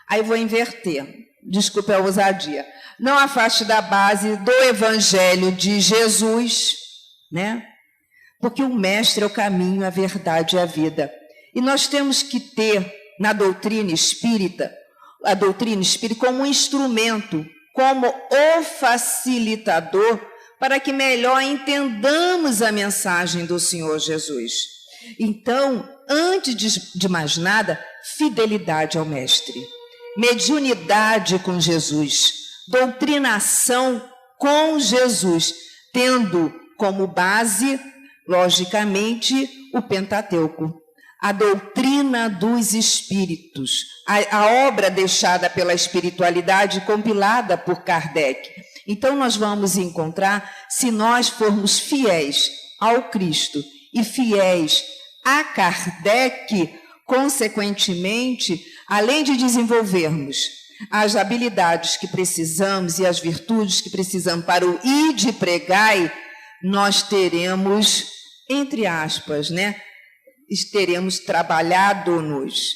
Aí vou inverter, desculpe a ousadia. Não afaste da base do Evangelho de Jesus, né? porque o Mestre é o caminho, a verdade e a vida. E nós temos que ter na doutrina espírita, a doutrina espírita como um instrumento, como o facilitador, para que melhor entendamos a mensagem do Senhor Jesus. Então, antes de mais nada, fidelidade ao Mestre, mediunidade com Jesus, doutrinação com Jesus, tendo como base, logicamente, o Pentateuco, a doutrina dos espíritos, a obra deixada pela espiritualidade, compilada por Kardec. Então, nós vamos encontrar, se nós formos fiéis ao Cristo e fiéis a Kardec, consequentemente, além de desenvolvermos as habilidades que precisamos e as virtudes que precisamos para o ide pregai, nós teremos, entre aspas, né? Teremos trabalhado-nos,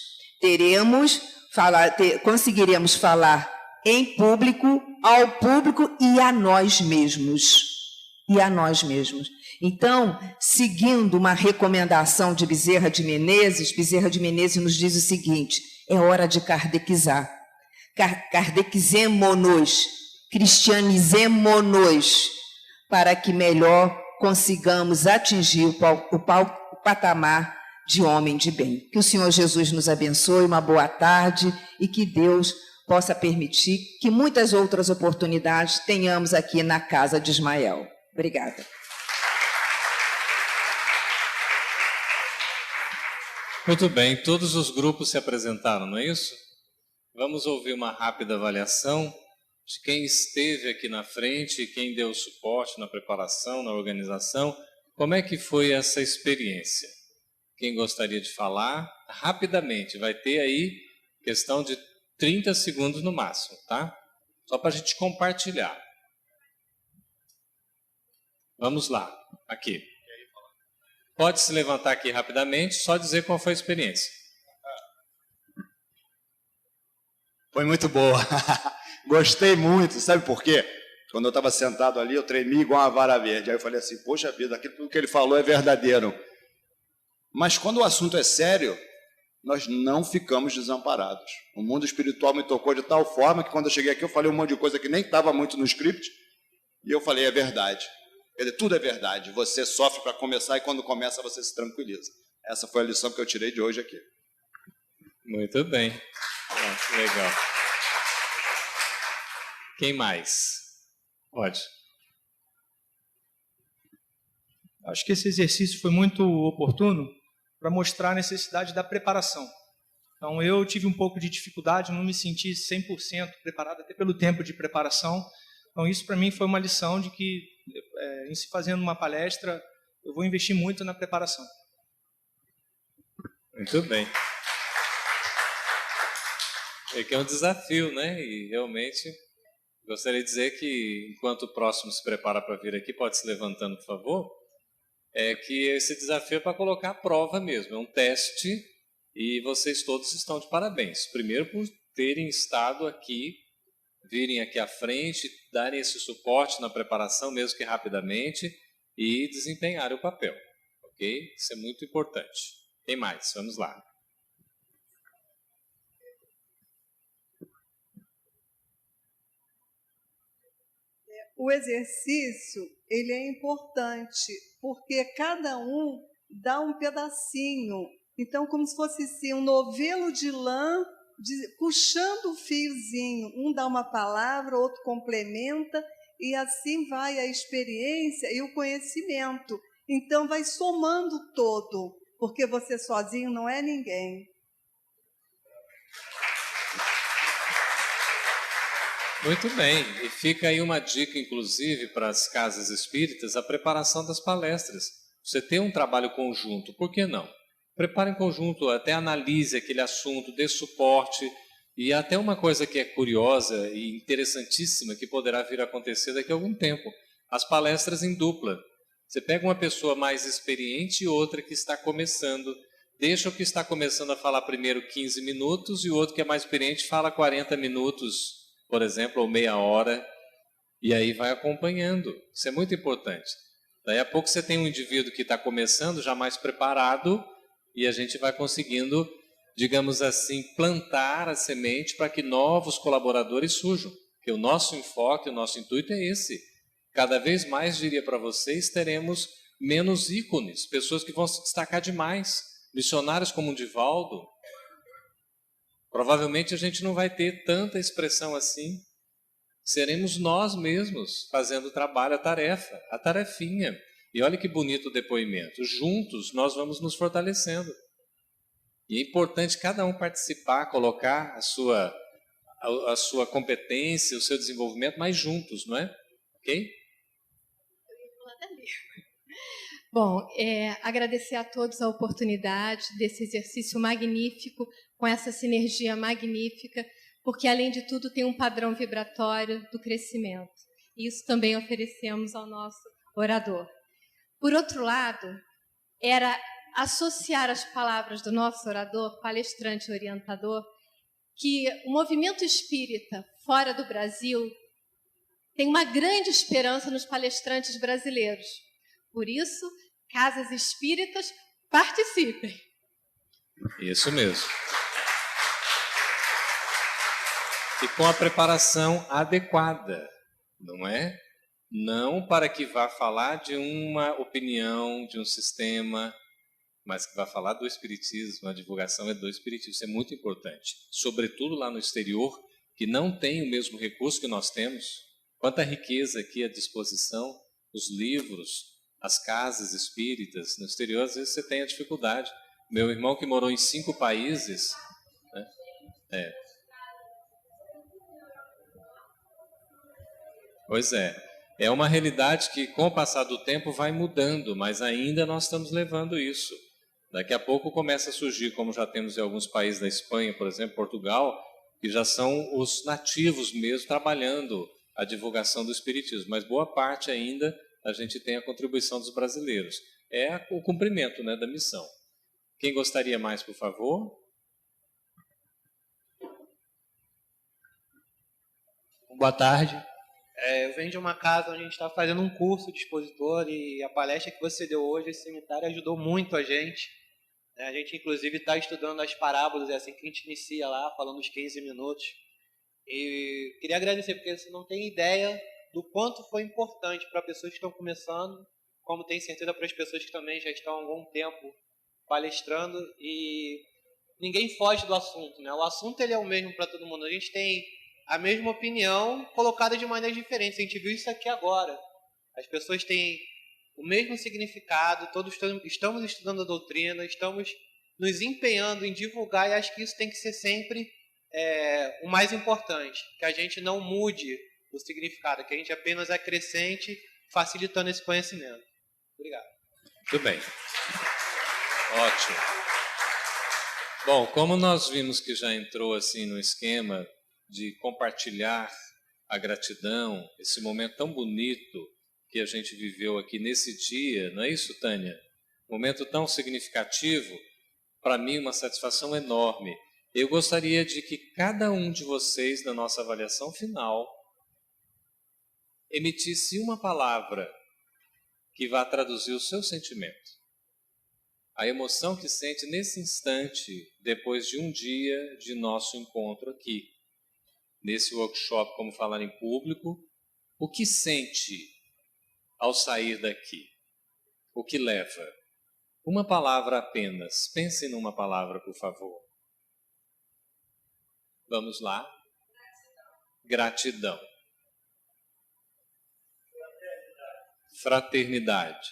conseguiremos falar em público, ao público e a nós mesmos. Então, seguindo uma recomendação de Bezerra de Menezes nos diz o seguinte: é hora de kardecizar. Kardecizemo-nos, cristianizemo-nos, para que melhor consigamos atingir o patamar de homem de bem. Que o Senhor Jesus nos abençoe, uma boa tarde, e que Deus possa permitir que muitas outras oportunidades tenhamos aqui na Casa de Ismael. Obrigada. Muito bem, todos os grupos se apresentaram, não é isso? Vamos ouvir uma rápida avaliação de quem esteve aqui na frente, quem deu suporte na preparação, na organização. Como é que foi essa experiência? Quem gostaria de falar? Rapidamente, vai ter aí questão de 30 segundos no máximo, tá? Só para a gente compartilhar. Vamos lá, aqui. Pode se levantar aqui rapidamente, só dizer qual foi a experiência. Foi muito boa. Gostei muito, sabe por quê? Quando eu estava sentado ali, eu tremi igual uma vara verde. Aí eu falei assim, poxa vida, aquilo que ele falou é verdadeiro. Mas quando o assunto é sério, nós não ficamos desamparados. O mundo espiritual me tocou de tal forma que quando eu cheguei aqui, eu falei um monte de coisa que nem estava muito no script, e eu falei, é verdade. Quer dizer, tudo é verdade. Você sofre para começar e quando começa você se tranquiliza. Essa foi a lição que eu tirei de hoje aqui. Muito bem. Legal. Quem mais? Pode. Acho que esse exercício foi muito oportuno para mostrar a necessidade da preparação. Então, eu tive um pouco de dificuldade, não me senti 100% preparado, até pelo tempo de preparação. Então, isso para mim foi uma lição de que, em se fazendo uma palestra, eu vou investir muito na preparação. Muito bem. É que é um desafio, né? E realmente gostaria de dizer que, enquanto o próximo se prepara para vir aqui, pode se levantando, por favor, é que esse desafio é para colocar à prova mesmo, é um teste e vocês todos estão de parabéns. Primeiro por terem estado aqui, virem aqui à frente, darem esse suporte na preparação, mesmo que rapidamente, e desempenharem o papel, ok? Isso é muito importante. Quem mais? Vamos lá. O exercício, ele é importante, porque cada um dá um pedacinho. Então, como se fosse assim, um novelo de lã, puxando o fiozinho. Um dá uma palavra, o outro complementa, e assim vai a experiência e o conhecimento. Então, vai somando todo, porque você sozinho não é ninguém. Muito bem, e fica aí uma dica, inclusive, para as casas espíritas, a preparação das palestras. Você tem um trabalho conjunto, por que não? Prepare em conjunto, até analise aquele assunto, dê suporte, e até uma coisa que é curiosa e interessantíssima, que poderá vir a acontecer daqui a algum tempo, as palestras em dupla. Você pega uma pessoa mais experiente e outra que está começando, deixa o que está começando a falar primeiro 15 minutos, e o outro que é mais experiente fala 40 minutos, por exemplo, ou meia hora, e aí vai acompanhando. Isso é muito importante. Daí a pouco você tem um indivíduo que está começando, já mais preparado, e a gente vai conseguindo, digamos assim, plantar a semente para que novos colaboradores surjam. Porque o nosso enfoque, o nosso intuito é esse. Cada vez mais, diria para vocês, teremos menos ícones, pessoas que vão se destacar demais. Missionários como o Divaldo, provavelmente a gente não vai ter tanta expressão assim. Seremos nós mesmos fazendo o trabalho, a tarefa, a tarefinha. E olha que bonito o depoimento. Juntos nós vamos nos fortalecendo. E é importante cada um participar, colocar a sua competência, o seu desenvolvimento, mas juntos, não é? Ok? Bom, agradecer a todos a oportunidade desse exercício magnífico, com essa sinergia magnífica, porque, além de tudo, tem um padrão vibratório do crescimento. Isso também oferecemos ao nosso orador. Por outro lado, era associar as palavras do nosso orador, palestrante e orientador, que o movimento espírita fora do Brasil tem uma grande esperança nos palestrantes brasileiros. Por isso, casas espíritas, participem. Isso mesmo. E com a preparação adequada, não é? Não para que vá falar de uma opinião, de um sistema, mas que vá falar do Espiritismo. A divulgação é do Espiritismo, isso é muito importante. Sobretudo lá no exterior, que não tem o mesmo recurso que nós temos. Quanta riqueza aqui à disposição, os livros, as casas espíritas. No exterior, às vezes, você tem a dificuldade. Meu irmão, que morou em 5 países, né? Pois é uma realidade que, com o passar do tempo, vai mudando, mas ainda nós estamos levando isso. Daqui a pouco começa a surgir, como já temos em alguns países da Espanha, por exemplo, Portugal, que já são os nativos mesmo trabalhando a divulgação do Espiritismo, mas boa parte ainda a gente tem a contribuição dos brasileiros. É o cumprimento, né, da missão. Quem gostaria mais, por favor? Boa tarde. Eu venho de uma casa onde a gente está fazendo um curso de expositor e a palestra que você deu hoje, esse seminário, ajudou muito a gente. A gente, inclusive, está estudando as parábolas, é assim que a gente inicia lá, falando os 15 minutos. E queria agradecer, porque você não tem ideia do quanto foi importante para pessoas que estão começando, como tem certeza para as pessoas que também já estão há algum tempo palestrando, e ninguém foge do assunto, né? O assunto ele é o mesmo para todo mundo. A gente tem a mesma opinião colocada de maneiras diferentes. A gente viu isso aqui agora. As pessoas têm o mesmo significado, todos estamos estudando a doutrina, estamos nos empenhando em divulgar, e acho que isso tem que ser sempre o mais importante, que a gente não mude o significado, que a gente apenas acrescente, facilitando esse conhecimento. Obrigado. Muito bem. Ótimo. Bom, como nós vimos que já entrou assim no esquema de compartilhar a gratidão, esse momento tão bonito que a gente viveu aqui nesse dia, não é isso, Tânia? Momento tão significativo, para mim uma satisfação enorme. Eu gostaria de que cada um de vocês, na nossa avaliação final, emitisse uma palavra que vá traduzir o seu sentimento. A emoção que sente nesse instante, depois de um dia de nosso encontro aqui. Nesse workshop, como falar em público, o que sente ao sair daqui? O que leva? Uma palavra apenas. Pensem numa palavra, por favor. Vamos lá. Gratidão. Fraternidade.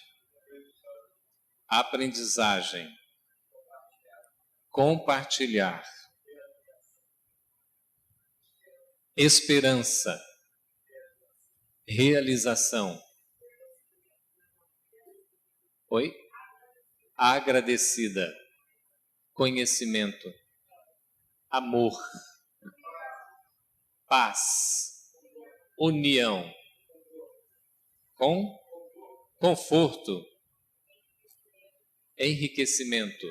Aprendizagem. Compartilhar. Esperança, realização. Oi? Agradecida, conhecimento, amor, paz, união, conforto, enriquecimento,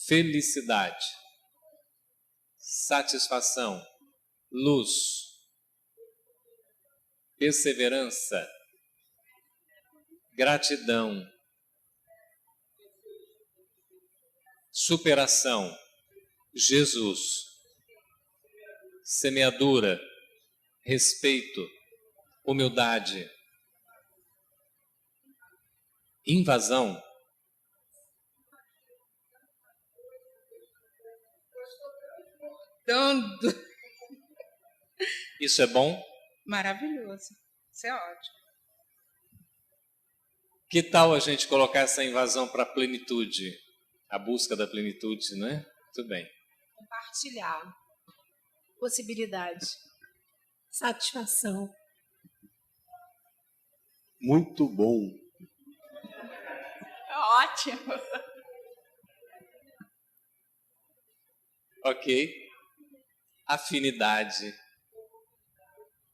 felicidade, satisfação, luz, perseverança, gratidão, superação, Jesus, semeadura, respeito, humildade, invasão, Dando. Isso é bom? Maravilhoso. Isso é ótimo. Que tal a gente colocar essa invasão para a plenitude? A busca da plenitude, não é? Muito bem. Compartilhar. Possibilidade. Satisfação. Muito bom. Ótimo. Ok. Afinidade.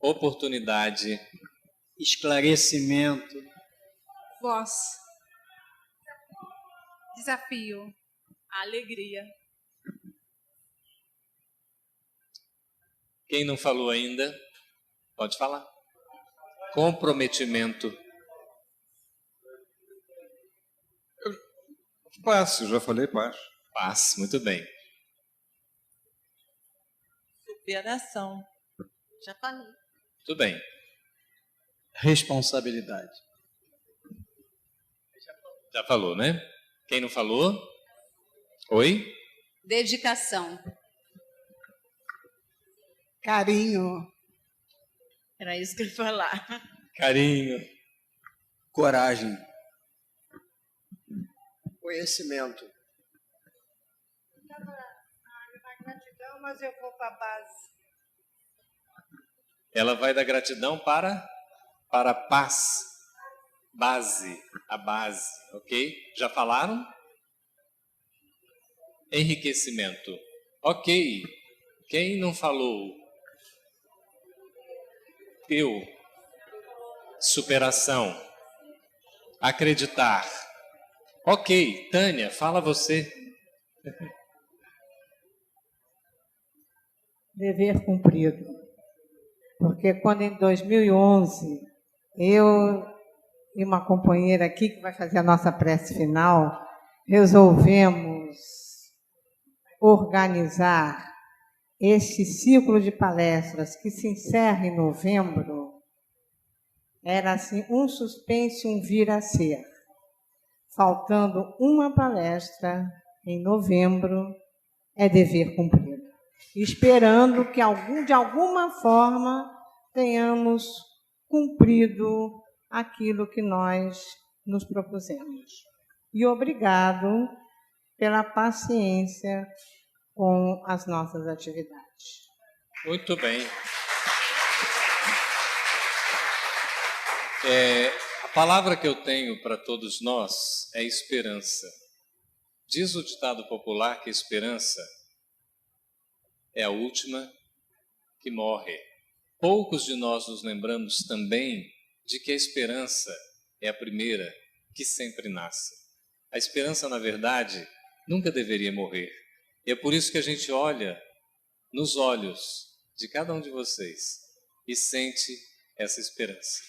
Oportunidade. Esclarecimento. Voz. Desafio. Alegria. Quem não falou ainda, pode falar. Comprometimento. Paz, eu já falei paz. Paz, muito bem. Superação. Já falei. Muito bem. Responsabilidade. Já falou, né? Quem não falou? Oi? Dedicação. Carinho. Era isso que eu ia falar. Carinho. Coragem. Conhecimento. Gratidão, mas eu vou para a base. Ela vai da gratidão para a paz. Base, a base, ok? Já falaram? Enriquecimento. Ok. Quem não falou? Eu. Superação. Acreditar. Ok, Tânia, fala você. Dever cumprido. Porque quando em 2011 eu e uma companheira aqui que vai fazer a nossa prece final, resolvemos organizar este ciclo de palestras que se encerra em novembro, era assim, um suspense, um vir a ser. Faltando uma palestra em novembro, é dever cumprido. Esperando que de alguma forma tenhamos cumprido aquilo que nós nos propusemos. E obrigado pela paciência com as nossas atividades. Muito bem. A palavra que eu tenho para todos nós é esperança. Diz o ditado popular que a esperança é a última que morre. Poucos de nós nos lembramos também de que a esperança é a primeira que sempre nasce. A esperança, na verdade, nunca deveria morrer. E é por isso que a gente olha nos olhos de cada um de vocês e sente essa esperança.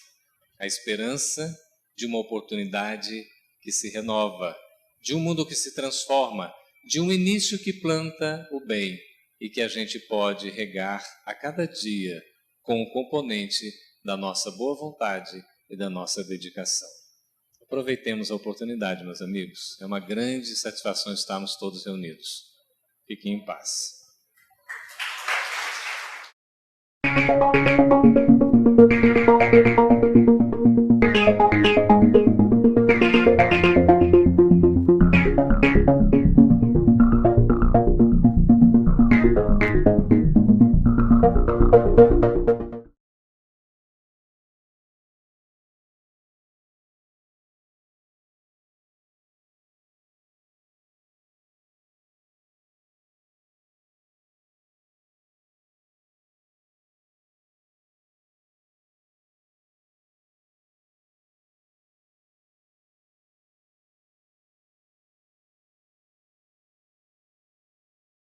A esperança de uma oportunidade que se renova, de um mundo que se transforma, de um início que planta o bem e que a gente pode regar a cada dia com o componente da nossa boa vontade e da nossa dedicação. Aproveitemos a oportunidade, meus amigos. É uma grande satisfação estarmos todos reunidos. Fiquem em paz.